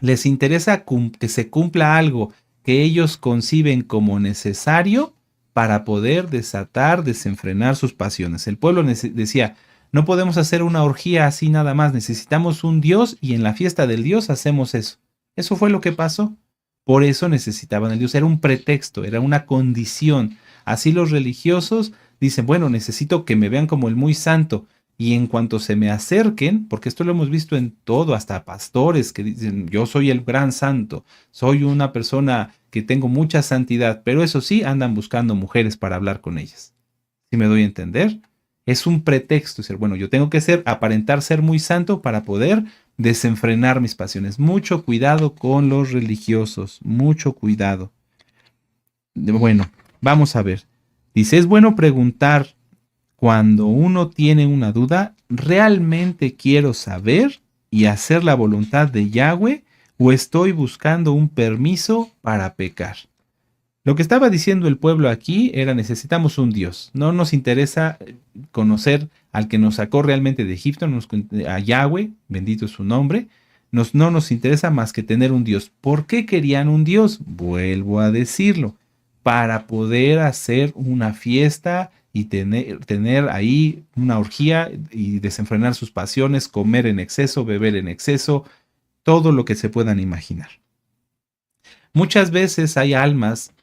Les interesa que se cumpla algo que ellos conciben como necesario para poder desenfrenar sus pasiones. El pueblo decía, no podemos hacer una orgía así nada más, necesitamos un Dios y en la fiesta del Dios hacemos eso. Eso fue lo que pasó. Por eso necesitaban el Dios, era un pretexto, era una condición. Así los religiosos dicen, bueno, necesito que me vean como el muy santo. Y en cuanto se me acerquen, porque esto lo hemos visto en todo, hasta pastores que dicen, yo soy el gran santo, soy una persona que tengo mucha santidad, pero eso sí, andan buscando mujeres para hablar con ellas. ¿Sí me doy a entender? Es un pretexto, es decir, bueno, yo tengo que aparentar ser muy santo para poder desenfrenar mis pasiones. Mucho cuidado con los religiosos, mucho cuidado. Bueno, vamos a ver. Dice, es bueno preguntar cuando uno tiene una duda, ¿realmente quiero saber y hacer la voluntad de Yahweh o estoy buscando un permiso para pecar? Lo que estaba diciendo el pueblo aquí era necesitamos un Dios. No nos interesa conocer al que nos sacó realmente de Egipto, a Yahweh, bendito es su nombre. No nos interesa más que tener un Dios. ¿Por qué querían un Dios? Vuelvo a decirlo, para poder hacer una fiesta y tener ahí una orgía y desenfrenar sus pasiones, comer en exceso, beber en exceso, todo lo que se puedan imaginar. Muchas veces hay almas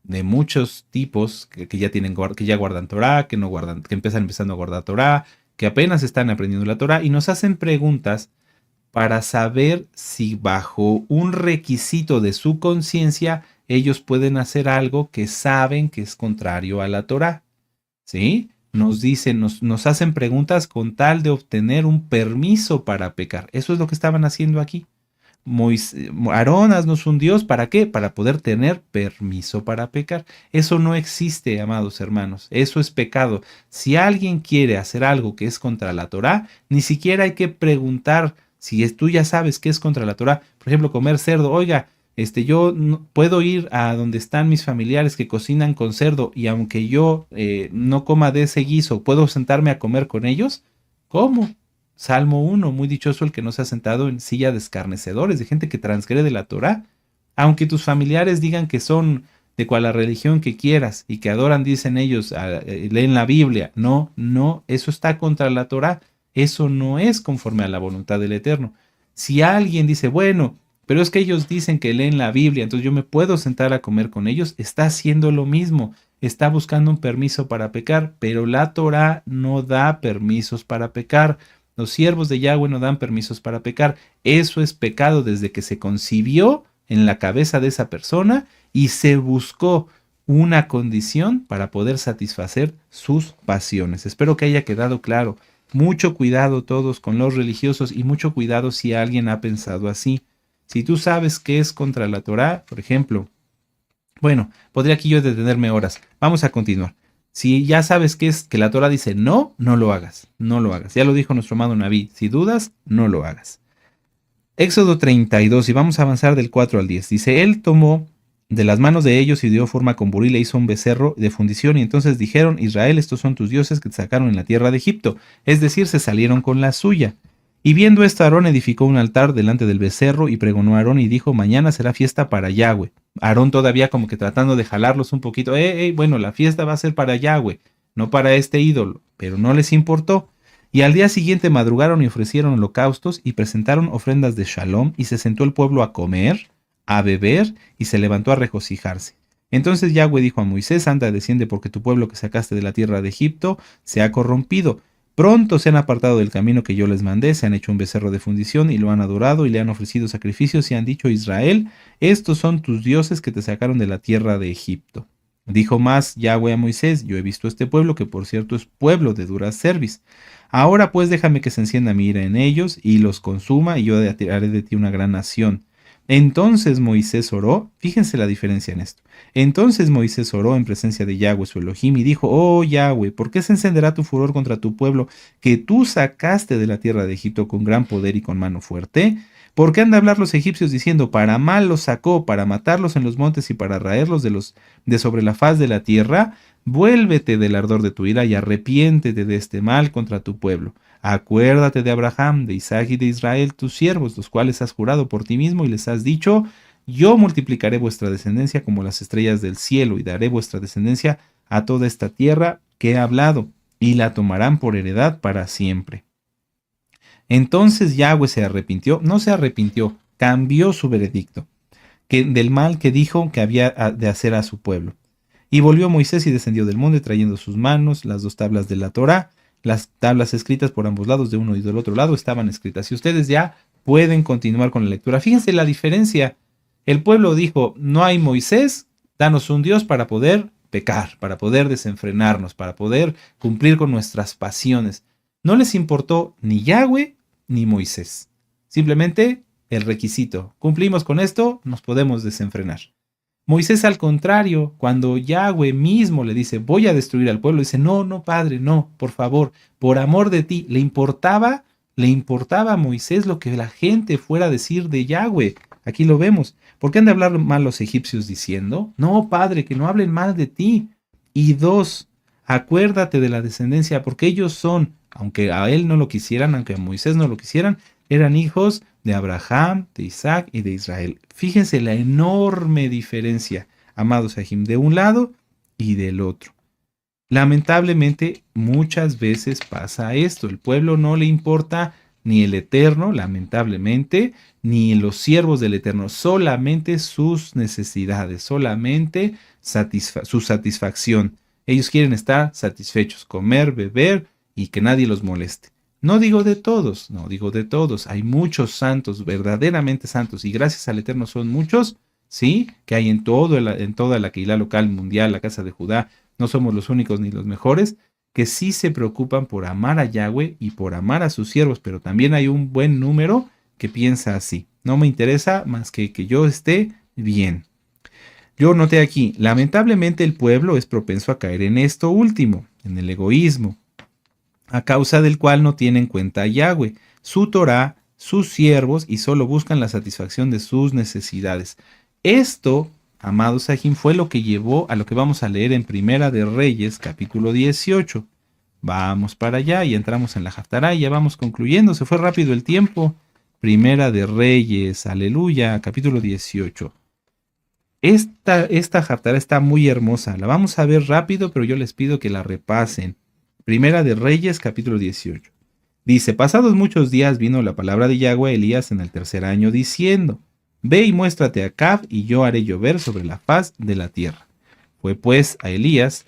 de muchos tipos que ya guardan Torah, que no guardan, que empezando a guardar Torah, que apenas están aprendiendo la Torah y nos hacen preguntas para saber si bajo un requisito de su conciencia ellos pueden hacer algo que saben que es contrario a la Torah. ¿Sí? Nos dicen, nos hacen preguntas con tal de obtener un permiso para pecar. Eso es lo que estaban haciendo aquí. Aarón, haznos un Dios, ¿para qué? Para poder tener permiso para pecar. Eso no existe, amados hermanos, eso es pecado. Si alguien quiere hacer algo que es contra la Torá, ni siquiera hay que preguntar si tú ya sabes que es contra la Torá. Por ejemplo, comer cerdo, oiga, yo no, puedo ir a donde están mis familiares que cocinan con cerdo y aunque yo no coma de ese guiso, ¿puedo sentarme a comer con ellos? ¿Cómo? Salmo 1, muy dichoso el que no se ha sentado en silla de escarnecedores, de gente que transgrede la Torá. Aunque tus familiares digan que son de cual la religión que quieras y que adoran, dicen ellos, leen la Biblia. No, no, eso está contra la Torá. Eso no es conforme a la voluntad del Eterno. Si alguien dice, bueno, pero es que ellos dicen que leen la Biblia, entonces yo me puedo sentar a comer con ellos, está haciendo lo mismo, está buscando un permiso para pecar, pero la Torá no da permisos para pecar. Los siervos de Yahweh no dan permisos para pecar. Eso es pecado desde que se concibió en la cabeza de esa persona y se buscó una condición para poder satisfacer sus pasiones. Espero que haya quedado claro. Mucho cuidado todos con los religiosos y mucho cuidado si alguien ha pensado así. Si tú sabes que es contra la Torá, por ejemplo, bueno, podría aquí yo detenerme horas. Vamos a continuar. Si ya sabes que es que la Torá dice no, no lo hagas, no lo hagas. Ya lo dijo nuestro amado Naví, si dudas, no lo hagas. Éxodo 32, y vamos a avanzar del 4 al 10. Dice, él tomó de las manos de ellos y dio forma con buril, le hizo un becerro de fundición, y entonces dijeron, Israel, estos son tus dioses que te sacaron en la tierra de Egipto. Es decir, se salieron con la suya. Y viendo esto, Aarón edificó un altar delante del becerro y pregonó a Aarón y dijo, mañana será fiesta para Yahweh. Aarón todavía como que tratando de jalarlos un poquito. Bueno, la fiesta va a ser para Yahweh, no para este ídolo. Pero no les importó. Y al día siguiente madrugaron y ofrecieron holocaustos y presentaron ofrendas de shalom, y se sentó el pueblo a comer, a beber, y se levantó a regocijarse. Entonces Yahweh dijo a Moisés, anda, desciende, porque tu pueblo que sacaste de la tierra de Egipto se ha corrompido. Pronto se han apartado del camino que yo les mandé, se han hecho un becerro de fundición y lo han adorado y le han ofrecido sacrificios y han dicho, Israel, estos son tus dioses que te sacaron de la tierra de Egipto. Dijo más Yahweh a Moisés, yo he visto este pueblo, que por cierto es pueblo de dura cerviz. Ahora pues déjame que se encienda mi ira en ellos y los consuma, y yo haré de ti una gran nación. Entonces Moisés oró, fíjense la diferencia en esto. Entonces Moisés oró en presencia de Yahweh su Elohim y dijo, oh Yahweh, ¿por qué se encenderá tu furor contra tu pueblo que tú sacaste de la tierra de Egipto con gran poder y con mano fuerte? ¿Por qué han de hablar los egipcios diciendo, para mal los sacó, para matarlos en los montes y para raerlos de sobre la faz de la tierra? Vuélvete del ardor de tu ira y arrepiéntete de este mal contra tu pueblo. Acuérdate de Abraham, de Isaac y de Israel, tus siervos, los cuales has jurado por ti mismo y les has dicho, yo multiplicaré vuestra descendencia como las estrellas del cielo y daré vuestra descendencia a toda esta tierra que he hablado, y la tomarán por heredad para siempre. Entonces Yahweh se arrepintió, no se arrepintió, cambió su veredicto del mal que dijo que había de hacer a su pueblo. Y volvió Moisés y descendió del monte trayendo sus manos las dos tablas de la Torá. Las tablas escritas por ambos lados, de uno y del otro lado, estaban escritas. Y ustedes ya pueden continuar con la lectura. Fíjense la diferencia. El pueblo dijo, no hay Moisés, danos un Dios para poder pecar, para poder desenfrenarnos, para poder cumplir con nuestras pasiones. No les importó ni Yahweh ni Moisés. Simplemente el requisito. Cumplimos con esto, nos podemos desenfrenar. Moisés, al contrario, cuando Yahweh mismo le dice, voy a destruir al pueblo, dice, no, no, padre, no, por favor, por amor de ti. Le importaba a Moisés lo que la gente fuera a decir de Yahweh. Aquí lo vemos. ¿Por qué han de hablar mal los egipcios diciendo? No, padre, que no hablen mal de ti. Y dos, acuérdate de la descendencia, porque ellos son, aunque a él no lo quisieran, aunque a Moisés no lo quisieran, eran hijos de Abraham, de Isaac y de Israel. Fíjense la enorme diferencia, amados Ajim, de un lado y del otro. Lamentablemente, muchas veces pasa esto. El pueblo no le importa ni el Eterno, lamentablemente, ni los siervos del Eterno, solamente sus necesidades, solamente su satisfacción. Ellos quieren estar satisfechos, comer, beber y que nadie los moleste. No digo de todos, no digo de todos. Hay muchos santos, verdaderamente santos, y gracias al Eterno son muchos, ¿sí? Que hay en toda la Keilah local mundial, la casa de Judá. No somos los únicos ni los mejores, que sí se preocupan por amar a Yahweh y por amar a sus siervos, pero también hay un buen número que piensa así. No me interesa más que yo esté bien. Yo noté aquí, lamentablemente el pueblo es propenso a caer en esto último, en el egoísmo, a causa del cual no tiene en cuenta a Yahweh, su Torá, sus siervos, y solo buscan la satisfacción de sus necesidades. Esto, amados Ajim, fue lo que llevó a lo que vamos a leer en Primera de Reyes, capítulo 18. Vamos para allá y entramos en la Haftará y ya vamos concluyendo. Se fue rápido el tiempo. Primera de Reyes, aleluya, capítulo 18. Esta Haftarah está muy hermosa. La vamos a ver rápido, pero yo les pido que la repasen. Primera de Reyes, capítulo 18. Dice, pasados muchos días vino la palabra de Yahweh a Elías en el tercer año, diciendo, ve y muéstrate a Acab, y yo haré llover sobre la faz de la tierra. Fue pues a Elías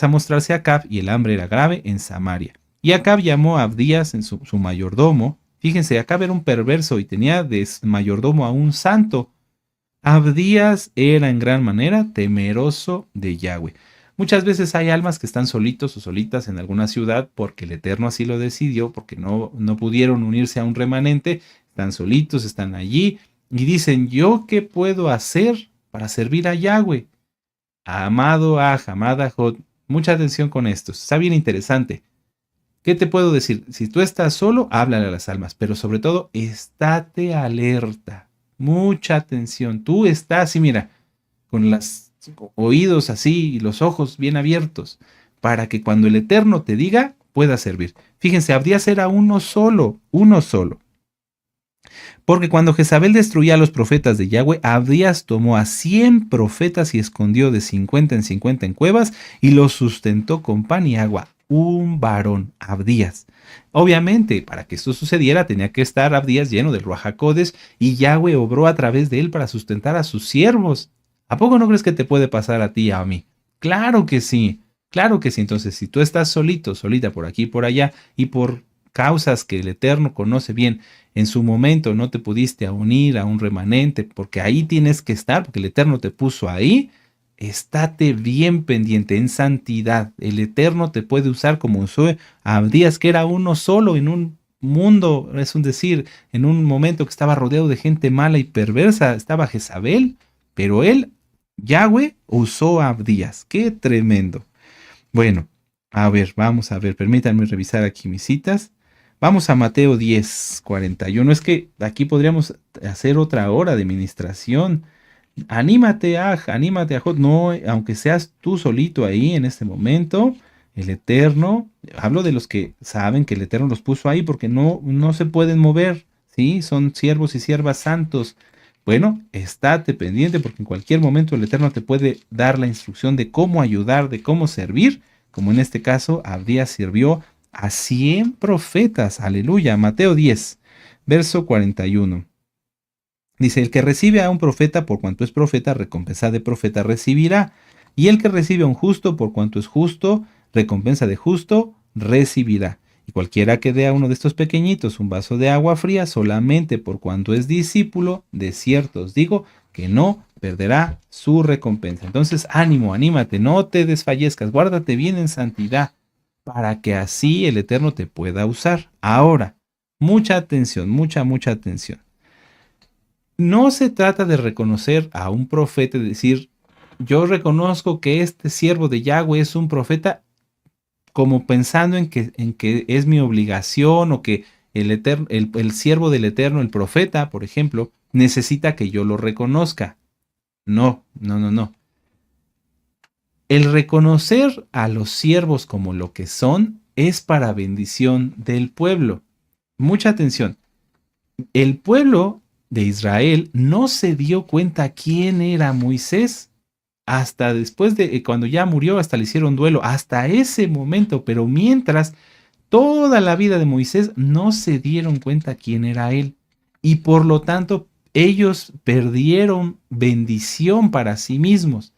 a mostrarse a Acab, y el hambre era grave en Samaria. Y Acab llamó a Abdías, en su mayordomo. Fíjense, Acab era un perverso y tenía de mayordomo a un santo. Abdías era en gran manera temeroso de Yahweh. Muchas veces hay almas que están solitos o solitas en alguna ciudad porque el Eterno así lo decidió, porque no pudieron unirse a un remanente, están solitos, están allí y dicen, ¿yo qué puedo hacer para servir a Yahweh? Amado Amada Jod, mucha atención con esto, está bien interesante. ¿Qué te puedo decir? Si tú estás solo, háblale a las almas, pero sobre todo, estate alerta. Mucha atención. Tú estás, y mira, con los oídos así y los ojos bien abiertos, para que cuando el Eterno te diga, puedas servir. Fíjense, Abdías era uno solo. Porque cuando Jezabel destruía a los profetas de Yahweh, Abdías tomó a 100 profetas y escondió de 50 en 50 en cuevas y los sustentó con pan y agua. Un varón, Abdías. Obviamente, para que esto sucediera, tenía que estar Abdías lleno del Ruach HaKodesh y Yahweh obró a través de él para sustentar a sus siervos. ¿A poco no crees que te puede pasar a ti y a mí? Claro que sí, claro que sí. Entonces, si tú estás solito, solita por aquí y por allá y por causas que el Eterno conoce bien, en su momento no te pudiste unir a un remanente, porque ahí tienes que estar, porque el Eterno te puso ahí, estate bien pendiente en santidad. El Eterno te puede usar como usó a Abdías, que era uno solo en un mundo, es un decir, en un momento que estaba rodeado de gente mala y perversa, estaba Jezabel, pero él, Yahweh, usó a Abdías. ¡Qué tremendo! Bueno, vamos a ver, permítanme revisar aquí mis citas. Vamos a Mateo 10, 41. Es que aquí podríamos hacer otra hora de ministración. Anímate, anímate, Jod. No, aunque seas tú solito ahí en este momento, el Eterno, hablo de los que saben que el Eterno los puso ahí porque no se pueden mover, ¿sí? Son siervos y siervas santos. Bueno, estate pendiente porque en cualquier momento el Eterno te puede dar la instrucción de cómo ayudar, de cómo servir, como en este caso Abdías sirvió a 100 profetas. Aleluya. Mateo 10, verso 41. Dice, el que recibe a un profeta por cuanto es profeta, recompensa de profeta recibirá. Y el que recibe a un justo por cuanto es justo, recompensa de justo recibirá. Y cualquiera que dé a uno de estos pequeñitos un vaso de agua fría solamente por cuanto es discípulo, de cierto os digo que no perderá su recompensa. Entonces, ánimo, anímate, no te desfallezcas, guárdate bien en santidad para que así el Eterno te pueda usar. Ahora, mucha atención, mucha atención. No se trata de reconocer a un profeta y decir, yo reconozco que este siervo de Yahweh es un profeta, como pensando en que es mi obligación o que el siervo del Eterno, el profeta, por ejemplo, necesita que yo lo reconozca. No. El reconocer a los siervos como lo que son es para bendición del pueblo. Mucha atención. El pueblo de Israel no se dio cuenta quién era Moisés hasta después de cuando ya murió, hasta le hicieron duelo, hasta ese momento, pero mientras toda la vida de Moisés no se dieron cuenta quién era él y por lo tanto ellos perdieron bendición para sí mismos.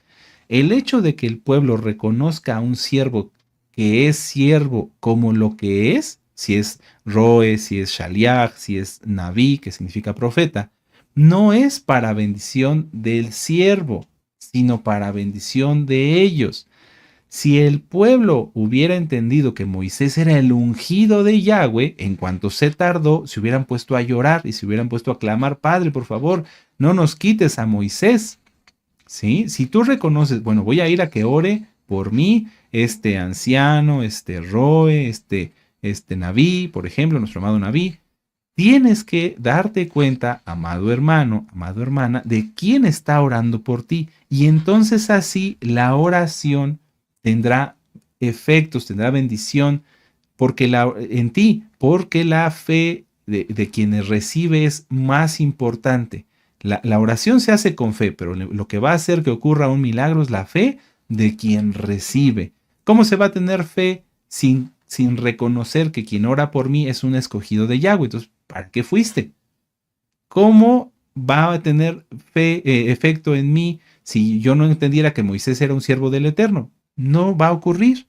El hecho de que el pueblo reconozca a un siervo que es siervo como lo que es, si es Roe, si es Shaliach, si es Naví, que significa profeta, no es para bendición del siervo, sino para bendición de ellos. Si el pueblo hubiera entendido que Moisés era el ungido de Yahweh, en cuanto se tardó, se hubieran puesto a llorar y se hubieran puesto a clamar, Padre, por favor, no nos quites a Moisés. ¿Sí? Si tú reconoces, bueno, voy a ir a que ore por mí este anciano, este Roe, este Naví, por ejemplo, nuestro amado Naví, tienes que darte cuenta, amado hermano, amado hermana, de quién está orando por ti. Y entonces así la oración tendrá efectos, tendrá bendición en ti, porque la fe de quienes recibe es más importante. La oración se hace con fe, pero lo que va a hacer que ocurra un milagro es la fe de quien recibe. ¿Cómo se va a tener fe sin reconocer que quien ora por mí es un escogido de Yahweh? Entonces, ¿para qué fuiste? ¿Cómo va a tener efecto en mí si yo no entendiera que Moisés era un siervo del Eterno? No va a ocurrir.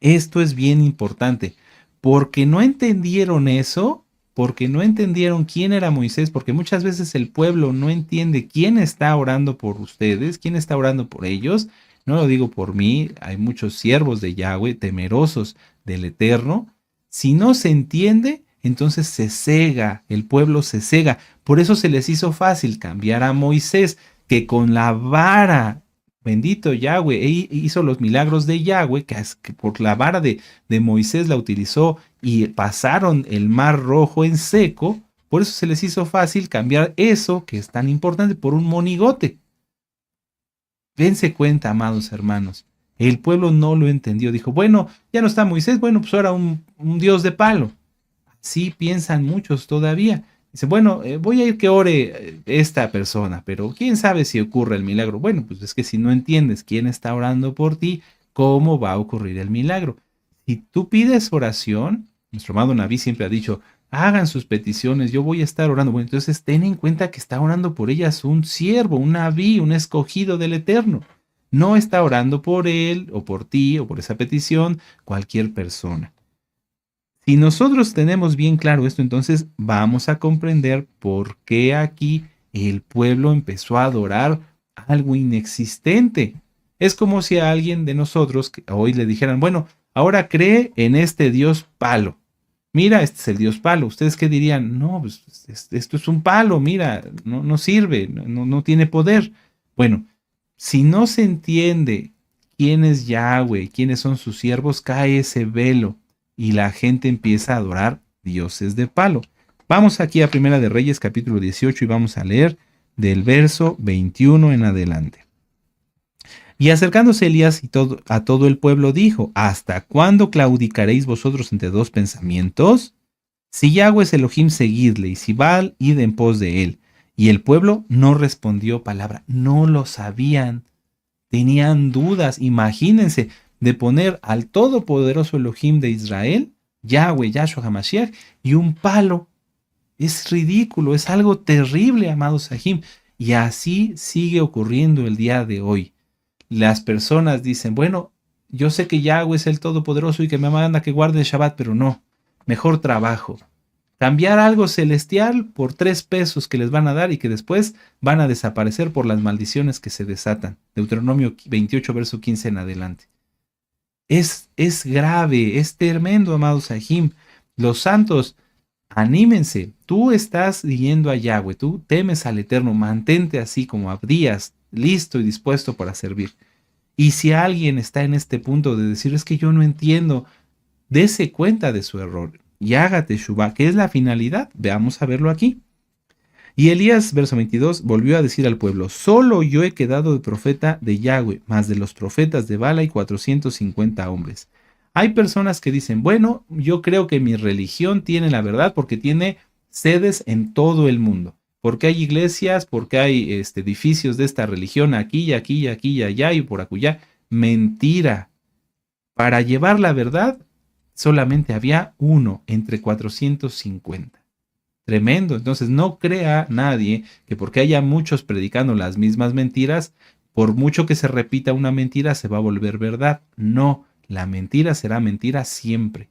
Esto es bien importante, porque no entendieron eso, porque no entendieron quién era Moisés, porque muchas veces el pueblo no entiende quién está orando por ustedes, quién está orando por ellos. No lo digo por mí, hay muchos siervos de Yahweh temerosos del Eterno. Si no se entiende, entonces se cega, el pueblo se cega. Por eso se les hizo fácil cambiar a Moisés, que con la vara, bendito Yahweh, hizo los milagros de Yahweh, que por la vara de Moisés la utilizó y pasaron el mar rojo en seco. Por eso se les hizo fácil cambiar eso, que es tan importante, por un monigote. Dense cuenta, amados hermanos, el pueblo no lo entendió. Dijo, bueno, ya no está Moisés, bueno, pues ahora un dios de palo. Sí piensan muchos todavía. Dice, bueno, voy a ir que ore esta persona, pero quién sabe si ocurre el milagro. Bueno, pues es que si no entiendes quién está orando por ti, ¿cómo va a ocurrir el milagro? Si tú pides oración, nuestro amado Naví siempre ha dicho, hagan sus peticiones, yo voy a estar orando. Bueno, entonces ten en cuenta que está orando por ellas un siervo, un Naví, un escogido del Eterno. No está orando por él o por ti o por esa petición cualquier persona. Si nosotros tenemos bien claro esto, entonces vamos a comprender por qué aquí el pueblo empezó a adorar algo inexistente. Es como si a alguien de nosotros que hoy le dijeran, bueno, ahora cree en este Dios palo. Mira, este es el Dios palo. ¿Ustedes qué dirían? No, pues esto es un palo, mira, no sirve, no tiene poder. Bueno, si no se entiende quién es Yahweh, quiénes son sus siervos, cae ese velo y la gente empieza a adorar dioses de palo. Vamos aquí a Primera de Reyes capítulo 18 y vamos a leer del verso 21 en adelante. Y acercándose Elías a todo el pueblo dijo, ¿hasta cuándo claudicaréis vosotros entre dos pensamientos? Si Yahweh es Elohim, seguidle, y si Baal, id en pos de él. Y el pueblo no respondió palabra, no lo sabían, tenían dudas. Imagínense, de poner al todopoderoso Elohim de Israel, Yahweh, Yahshua HaMashiach, y un palo. Es ridículo, es algo terrible, amados Sahim. Y así sigue ocurriendo el día de hoy. Las personas dicen, bueno, yo sé que Yahweh es el todopoderoso y que me manda que guarde el Shabbat, pero no, mejor trabajo. Cambiar algo celestial por 3 pesos que les van a dar y que después van a desaparecer por las maldiciones que se desatan. Deuteronomio 28, verso 15 en adelante. Es grave, es tremendo, amados Sahim. Los santos, anímense. Tú estás yendo a Yahweh, tú temes al Eterno, mantente así como Abdías, listo y dispuesto para servir. Y si alguien está en este punto de decir, es que yo no entiendo, dése cuenta de su error y hágate Shuvá, que es la finalidad. Veamos a verlo aquí. Y Elías, verso 22, volvió a decir al pueblo, solo yo he quedado de profeta de Yahweh, más de los profetas de Baal hay 450 hombres. Hay personas que dicen, bueno, yo creo que mi religión tiene la verdad porque tiene sedes en todo el mundo. Porque hay iglesias, porque hay edificios de esta religión aquí y aquí y aquí y allá y por acullá. Mentira. Para llevar la verdad, solamente había uno entre 450. Tremendo. Entonces no crea nadie que porque haya muchos predicando las mismas mentiras, por mucho que se repita una mentira se va a volver verdad. No, la mentira será mentira siempre.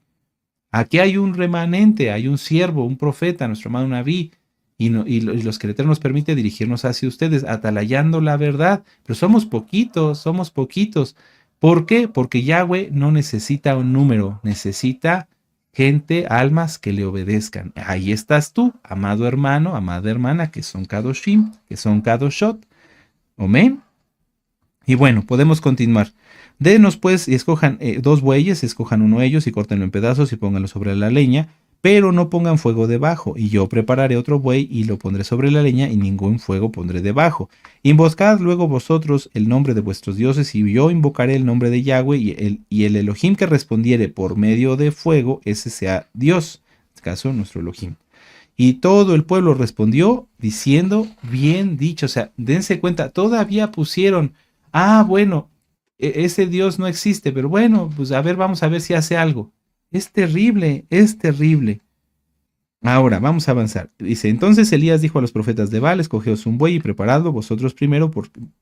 Aquí hay un remanente, hay un siervo, un profeta, nuestro amado Naví, y los que el Eterno nos permite dirigirnos hacia ustedes, atalayando la verdad. Pero somos poquitos, somos poquitos. ¿Por qué? Porque Yahweh no necesita un número, necesita gente, almas que le obedezcan. Ahí estás tú, amado hermano, amada hermana, que son Kadoshim, que son Kadoshot. Amén. Y bueno, podemos continuar. Denos pues y escojan 2 bueyes, escojan uno de ellos y córtenlo en pedazos y pónganlo sobre la leña, pero no pongan fuego debajo, y yo prepararé otro buey y lo pondré sobre la leña y ningún fuego pondré debajo. Emboscad luego vosotros el nombre de vuestros dioses y yo invocaré el nombre de Yahweh y el Elohim que respondiere por medio de fuego, ese sea Dios, en este caso nuestro Elohim. Y todo el pueblo respondió diciendo, bien dicho. O sea, dense cuenta, todavía pusieron, bueno, ese Dios no existe, pero bueno, pues a ver, vamos a ver si hace algo. Es terrible, es terrible. Ahora, vamos a avanzar. Dice, entonces Elías dijo a los profetas de Baal, escogeos un buey y preparadlo vosotros primero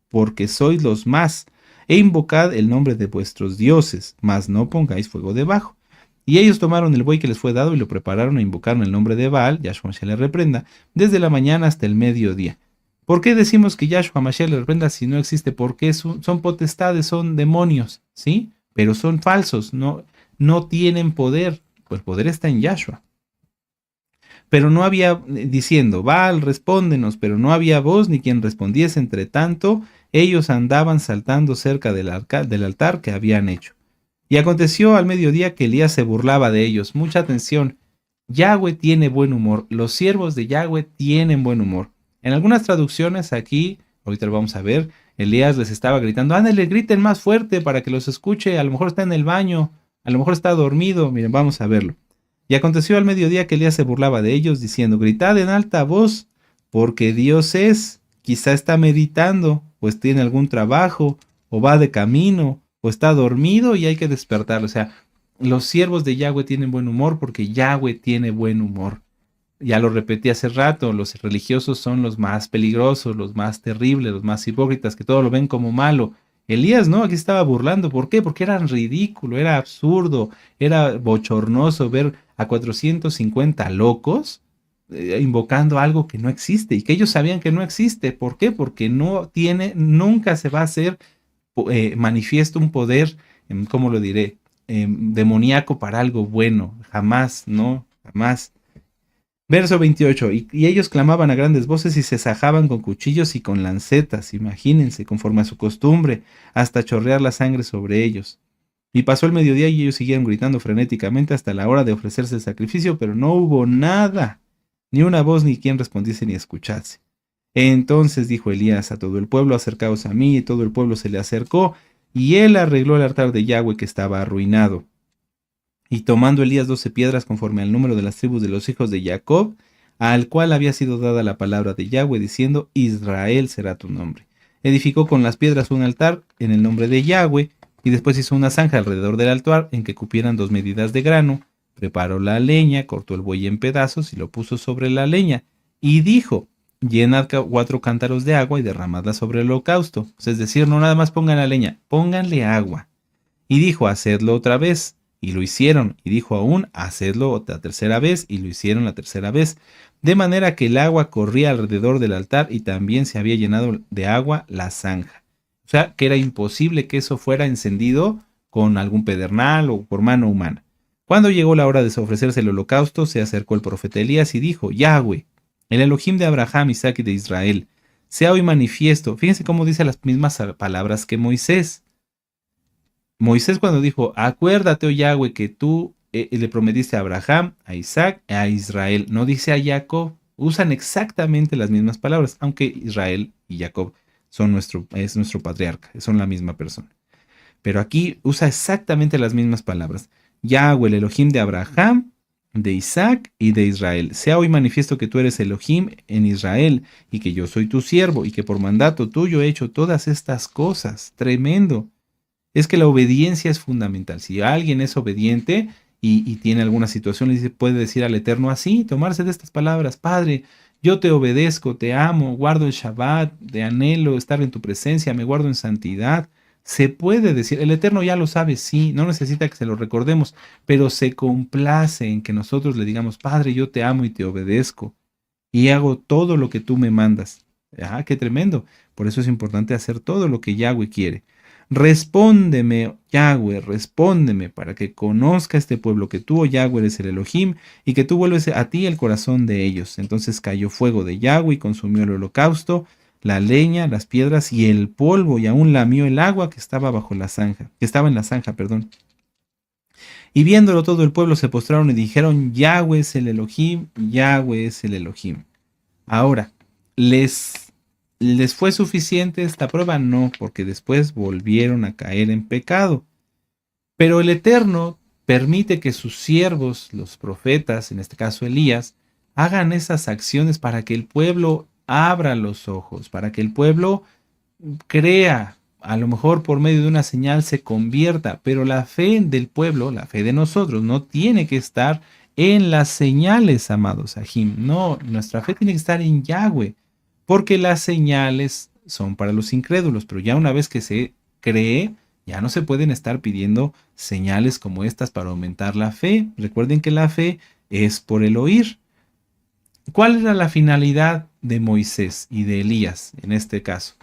porque sois los más, e invocad el nombre de vuestros dioses, mas no pongáis fuego debajo. Y ellos tomaron el buey que les fue dado y lo prepararon e invocaron el nombre de Baal, Yahshua Mashiach le reprenda, desde la mañana hasta el mediodía. ¿Por qué decimos que Yahshua Mashiach le reprenda si no existe? Porque son potestades, son demonios, ¿sí? Pero son falsos, no tienen poder. Pues el poder está en Yahshua. Pero no había, diciendo, Baal, respóndenos, pero no había voz ni quien respondiese. Entre tanto, ellos andaban saltando cerca del altar que habían hecho. Y aconteció al mediodía que Elías se burlaba de ellos. Mucha atención. Yahweh tiene buen humor. Los siervos de Yahweh tienen buen humor. En algunas traducciones aquí, ahorita lo vamos a ver, Elías les estaba gritando, ándale, griten más fuerte para que los escuche. A lo mejor está en el baño, a lo mejor está dormido. Miren, vamos a verlo. Y aconteció al mediodía que Elías se burlaba de ellos, diciendo, gritad en alta voz, porque Dios es, quizá está meditando, pues tiene algún trabajo, o va de camino, o está dormido y hay que despertarlo. O sea, los siervos de Yahweh tienen buen humor porque Yahweh tiene buen humor. Ya lo repetí hace rato, los religiosos son los más peligrosos, los más terribles, los más hipócritas, que todo lo ven como malo. Elías, ¿no? Aquí estaba burlando. ¿Por qué? Porque era ridículo, era absurdo, era bochornoso ver a 450 locos invocando algo que no existe y que ellos sabían que no existe. ¿Por qué? Porque nunca se va a hacer manifiesto un poder, ¿cómo lo diré? Demoníaco para algo bueno. Jamás, ¿no? Jamás. Verso 28. Y ellos clamaban a grandes voces y se sajaban con cuchillos y con lancetas, imagínense, conforme a su costumbre, hasta chorrear la sangre sobre ellos. Y pasó el mediodía y ellos siguieron gritando frenéticamente hasta la hora de ofrecerse el sacrificio, pero no hubo nada, ni una voz, ni quien respondiese ni escuchase. Entonces dijo Elías a todo el pueblo, acercaos a mí, y todo el pueblo se le acercó, y él arregló el altar de Yahweh que estaba arruinado. Y tomando Elías 12 piedras conforme al número de las tribus de los hijos de Jacob, al cual había sido dada la palabra de Yahweh, diciendo, Israel será tu nombre. Edificó con las piedras un altar en el nombre de Yahweh, y después hizo una zanja alrededor del altar en que cupieran 2 medidas de grano, preparó la leña, cortó el buey en pedazos y lo puso sobre la leña, y dijo, llenad 4 cántaros de agua y derramadla sobre el holocausto. Es decir, no nada más pongan la leña, pónganle agua. Y dijo, hacedlo otra vez. Y lo hicieron, y dijo aún, hacedlo otra tercera vez, y lo hicieron la tercera vez, de manera que el agua corría alrededor del altar y también se había llenado de agua la zanja. O sea, que era imposible que eso fuera encendido con algún pedernal o por mano humana. Cuando llegó la hora de ofrecerse el holocausto, se acercó el profeta Elías y dijo, Yahweh, el Elohim de Abraham, Isaac y de Israel, sea hoy manifiesto. Fíjense cómo dice las mismas palabras que Moisés. Moisés cuando dijo, acuérdate, oh Yahweh, que tú le prometiste a Abraham, a Isaac, a Israel. No dice a Jacob. Usan exactamente las mismas palabras, aunque Israel y Jacob es nuestro patriarca, son la misma persona. Pero aquí usa exactamente las mismas palabras. Yahweh, el Elohim de Abraham, de Isaac y de Israel. Sea hoy manifiesto que tú eres Elohim en Israel y que yo soy tu siervo y que por mandato tuyo he hecho todas estas cosas. Tremendo. Es que la obediencia es fundamental. Si alguien es obediente y tiene alguna situación, puede decir al Eterno así, tomarse de estas palabras, Padre, yo te obedezco, te amo, guardo el Shabbat, te anhelo estar en tu presencia, me guardo en santidad. Se puede decir, el Eterno ya lo sabe, sí, no necesita que se lo recordemos, pero se complace en que nosotros le digamos, Padre, yo te amo y te obedezco y hago todo lo que tú me mandas. Ah, qué tremendo. Por eso es importante hacer todo lo que Yahweh quiere. Respóndeme, Yahweh, respóndeme para que conozca este pueblo que tú, oh Yahweh, eres el Elohim y que tú vuelves a ti el corazón de ellos. Entonces cayó fuego de Yahweh y consumió el holocausto, la leña, las piedras y el polvo, y aún lamió el agua que estaba bajo la zanja, que estaba en la zanja, perdón. Y viéndolo todo el pueblo se postraron y dijeron, Yahweh es el Elohim, Yahweh es el Elohim. Ahora, ¿les fue suficiente esta prueba? No, porque después volvieron a caer en pecado. Pero el Eterno permite que sus siervos, los profetas, en este caso Elías, Hagan esas acciones para que el pueblo abra los ojos, para que el pueblo crea, a lo mejor por medio de una señal se convierta, pero la fe del pueblo, la fe de nosotros, no tiene que estar en las señales, amados Ajim. No, nuestra fe tiene que estar en Yahweh, porque las señales son para los incrédulos, pero ya una vez que se cree, ya no se pueden estar pidiendo señales como estas para aumentar la fe. Recuerden que la fe es por el oír. ¿Cuál era la finalidad de Moisés y de Elías en este caso?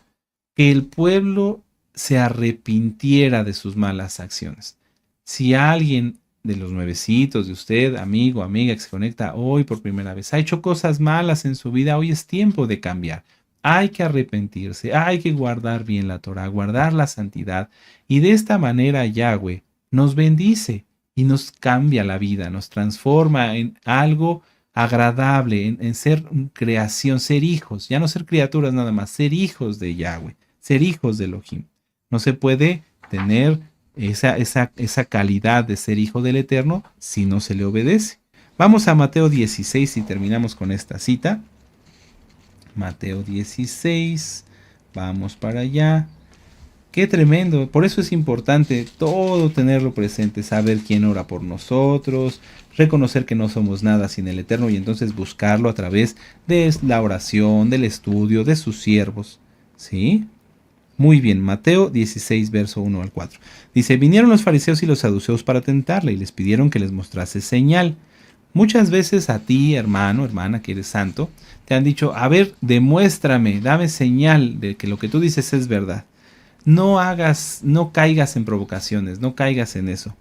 Que el pueblo se arrepintiera de sus malas acciones. Si alguien de los nuevecitos de usted, amigo, amiga que se conecta hoy por primera vez, ha hecho cosas malas en su vida, hoy es tiempo de cambiar. Hay que arrepentirse, hay que guardar bien la Torah, guardar la santidad, y de esta manera Yahweh nos bendice y nos cambia la vida, nos transforma en algo agradable, en ser creación, ser hijos, ya no ser criaturas nada más, ser hijos de Yahweh, ser hijos de Elohim. No se puede tener esa calidad de ser hijo del Eterno si no se le obedece. Vamos a Mateo 16 y terminamos con esta cita. Mateo 16, vamos para allá. Qué tremendo, por eso es importante todo tenerlo presente, saber quién ora por nosotros, reconocer que no somos nada sin el Eterno y entonces buscarlo a través de la oración, del estudio, de sus siervos. ¿Sí? Muy bien, Mateo 16, verso 1 al 4. Dice, vinieron los fariseos y los saduceos para tentarle y les pidieron que les mostrase señal. Muchas veces a ti, hermano, hermana, que eres santo, te han dicho, a ver, demuéstrame, dame señal de que lo que tú dices es verdad. No caigas en provocaciones, no caigas en eso.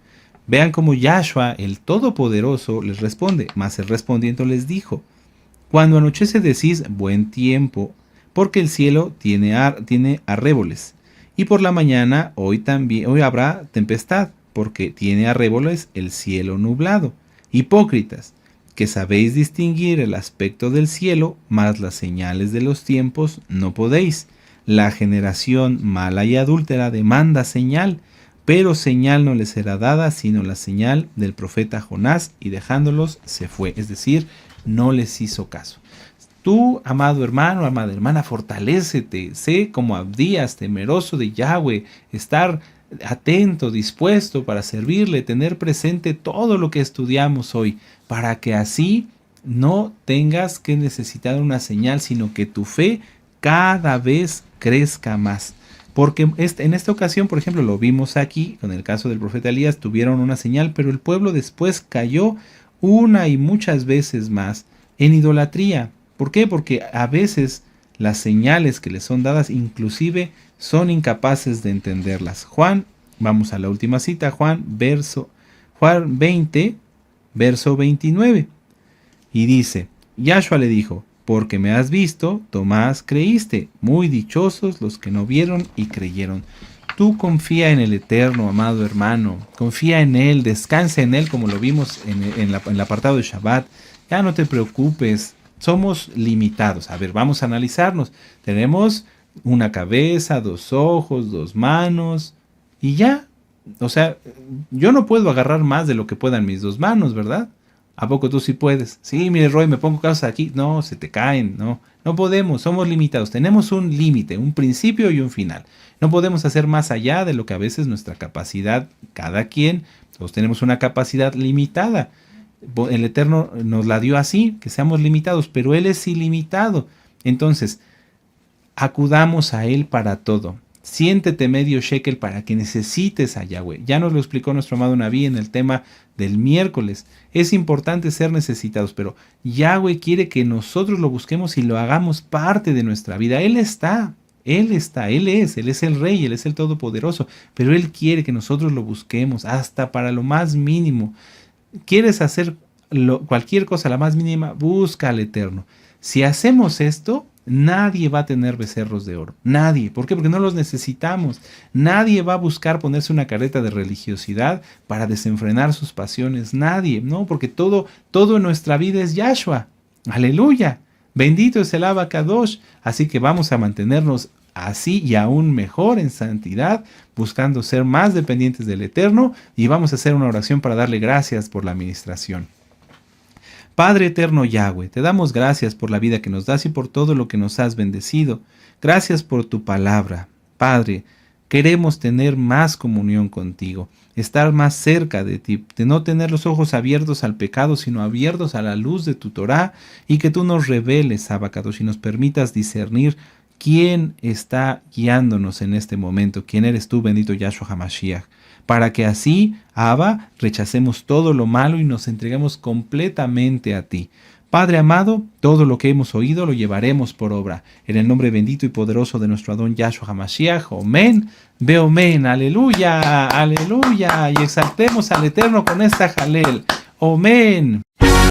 Vean cómo Yahshua, el Todopoderoso, les responde, mas el respondiendo les dijo, cuando anochece decís buen tiempo, porque el cielo tiene arréboles, y por la mañana hoy habrá tempestad, porque tiene arréboles el cielo nublado. Hipócritas, que sabéis distinguir el aspecto del cielo, mas las señales de los tiempos no podéis. La generación mala y adúltera demanda señal, pero señal no les será dada, sino la señal del profeta Jonás, y dejándolos se fue. Es decir, no les hizo caso. Tú, amado hermano, amada hermana, fortalécete, sé como Abdías, temeroso de Yahweh, estar atento, dispuesto para servirle, tener presente todo lo que estudiamos hoy, para que así no tengas que necesitar una señal, sino que tu fe cada vez crezca más. Porque en esta ocasión, por ejemplo, lo vimos aquí, con el caso del profeta Elías, tuvieron una señal, pero el pueblo después cayó una y muchas veces más en idolatría. ¿Por qué? Porque a veces las señales que les son dadas inclusive son incapaces de entenderlas. Vamos a la última cita, Juan 20, verso 29. Y dice, Yahshua le dijo, porque me has visto, Tomás, creíste. Muy dichosos los que no vieron y creyeron. Tú confía en el Eterno, amado hermano. Confía en Él, descansa en Él, como lo vimos en el apartado de Shabbat. Ya no te preocupes. Somos limitados. A ver, vamos a analizarnos. Tenemos una cabeza, 2 ojos, 2 manos y ya. O sea, yo no puedo agarrar más de lo que puedan mis 2 manos, ¿verdad? ¿A poco tú sí puedes? Sí, mire, Roy, me pongo cosas aquí. No, se te caen, no podemos, somos limitados. Tenemos un límite, un principio y un final. No podemos hacer más allá de lo que a veces nuestra capacidad, cada quien, todos tenemos una capacidad limitada. El Eterno nos la dio así, que seamos limitados, pero Él es ilimitado. Entonces, acudamos a Él para todo. Siéntete medio shekel para que necesites a Yahweh. Ya nos lo explicó nuestro amado Naví en el tema del miércoles. Es importante ser necesitados, pero Yahweh quiere que nosotros lo busquemos y lo hagamos parte de nuestra vida. Él es el Rey, Él es el Todopoderoso, pero Él quiere que nosotros lo busquemos hasta para lo más mínimo. ¿Quieres hacer cualquier cosa, la más mínima? Busca al Eterno. Si hacemos esto, nadie va a tener becerros de oro. Nadie. ¿Por qué? Porque no los necesitamos. Nadie va a buscar ponerse una careta de religiosidad para desenfrenar sus pasiones. Nadie, ¿no? Porque todo en nuestra vida es Yahshua. Aleluya. Bendito es el Abacadosh. Así que vamos a mantenernos así y aún mejor en santidad, buscando ser más dependientes del Eterno, y vamos a hacer una oración para darle gracias por la administración. Padre eterno Yahweh, te damos gracias por la vida que nos das y por todo lo que nos has bendecido. Gracias por tu palabra. Padre, queremos tener más comunión contigo, estar más cerca de ti, de no tener los ojos abiertos al pecado, sino abiertos a la luz de tu Torá, y que tú nos reveles, Abacadosh, y nos permitas discernir quién está guiándonos en este momento, quién eres tú, bendito Yahshua HaMashiach, para que así, Abba, rechacemos todo lo malo y nos entreguemos completamente a ti. Padre amado, todo lo que hemos oído lo llevaremos por obra. En el nombre bendito y poderoso de nuestro Adón Yahshua HaMashiach. Amén. Ve amén. Aleluya. Aleluya. Y exaltemos al Eterno con esta jalel. Amén.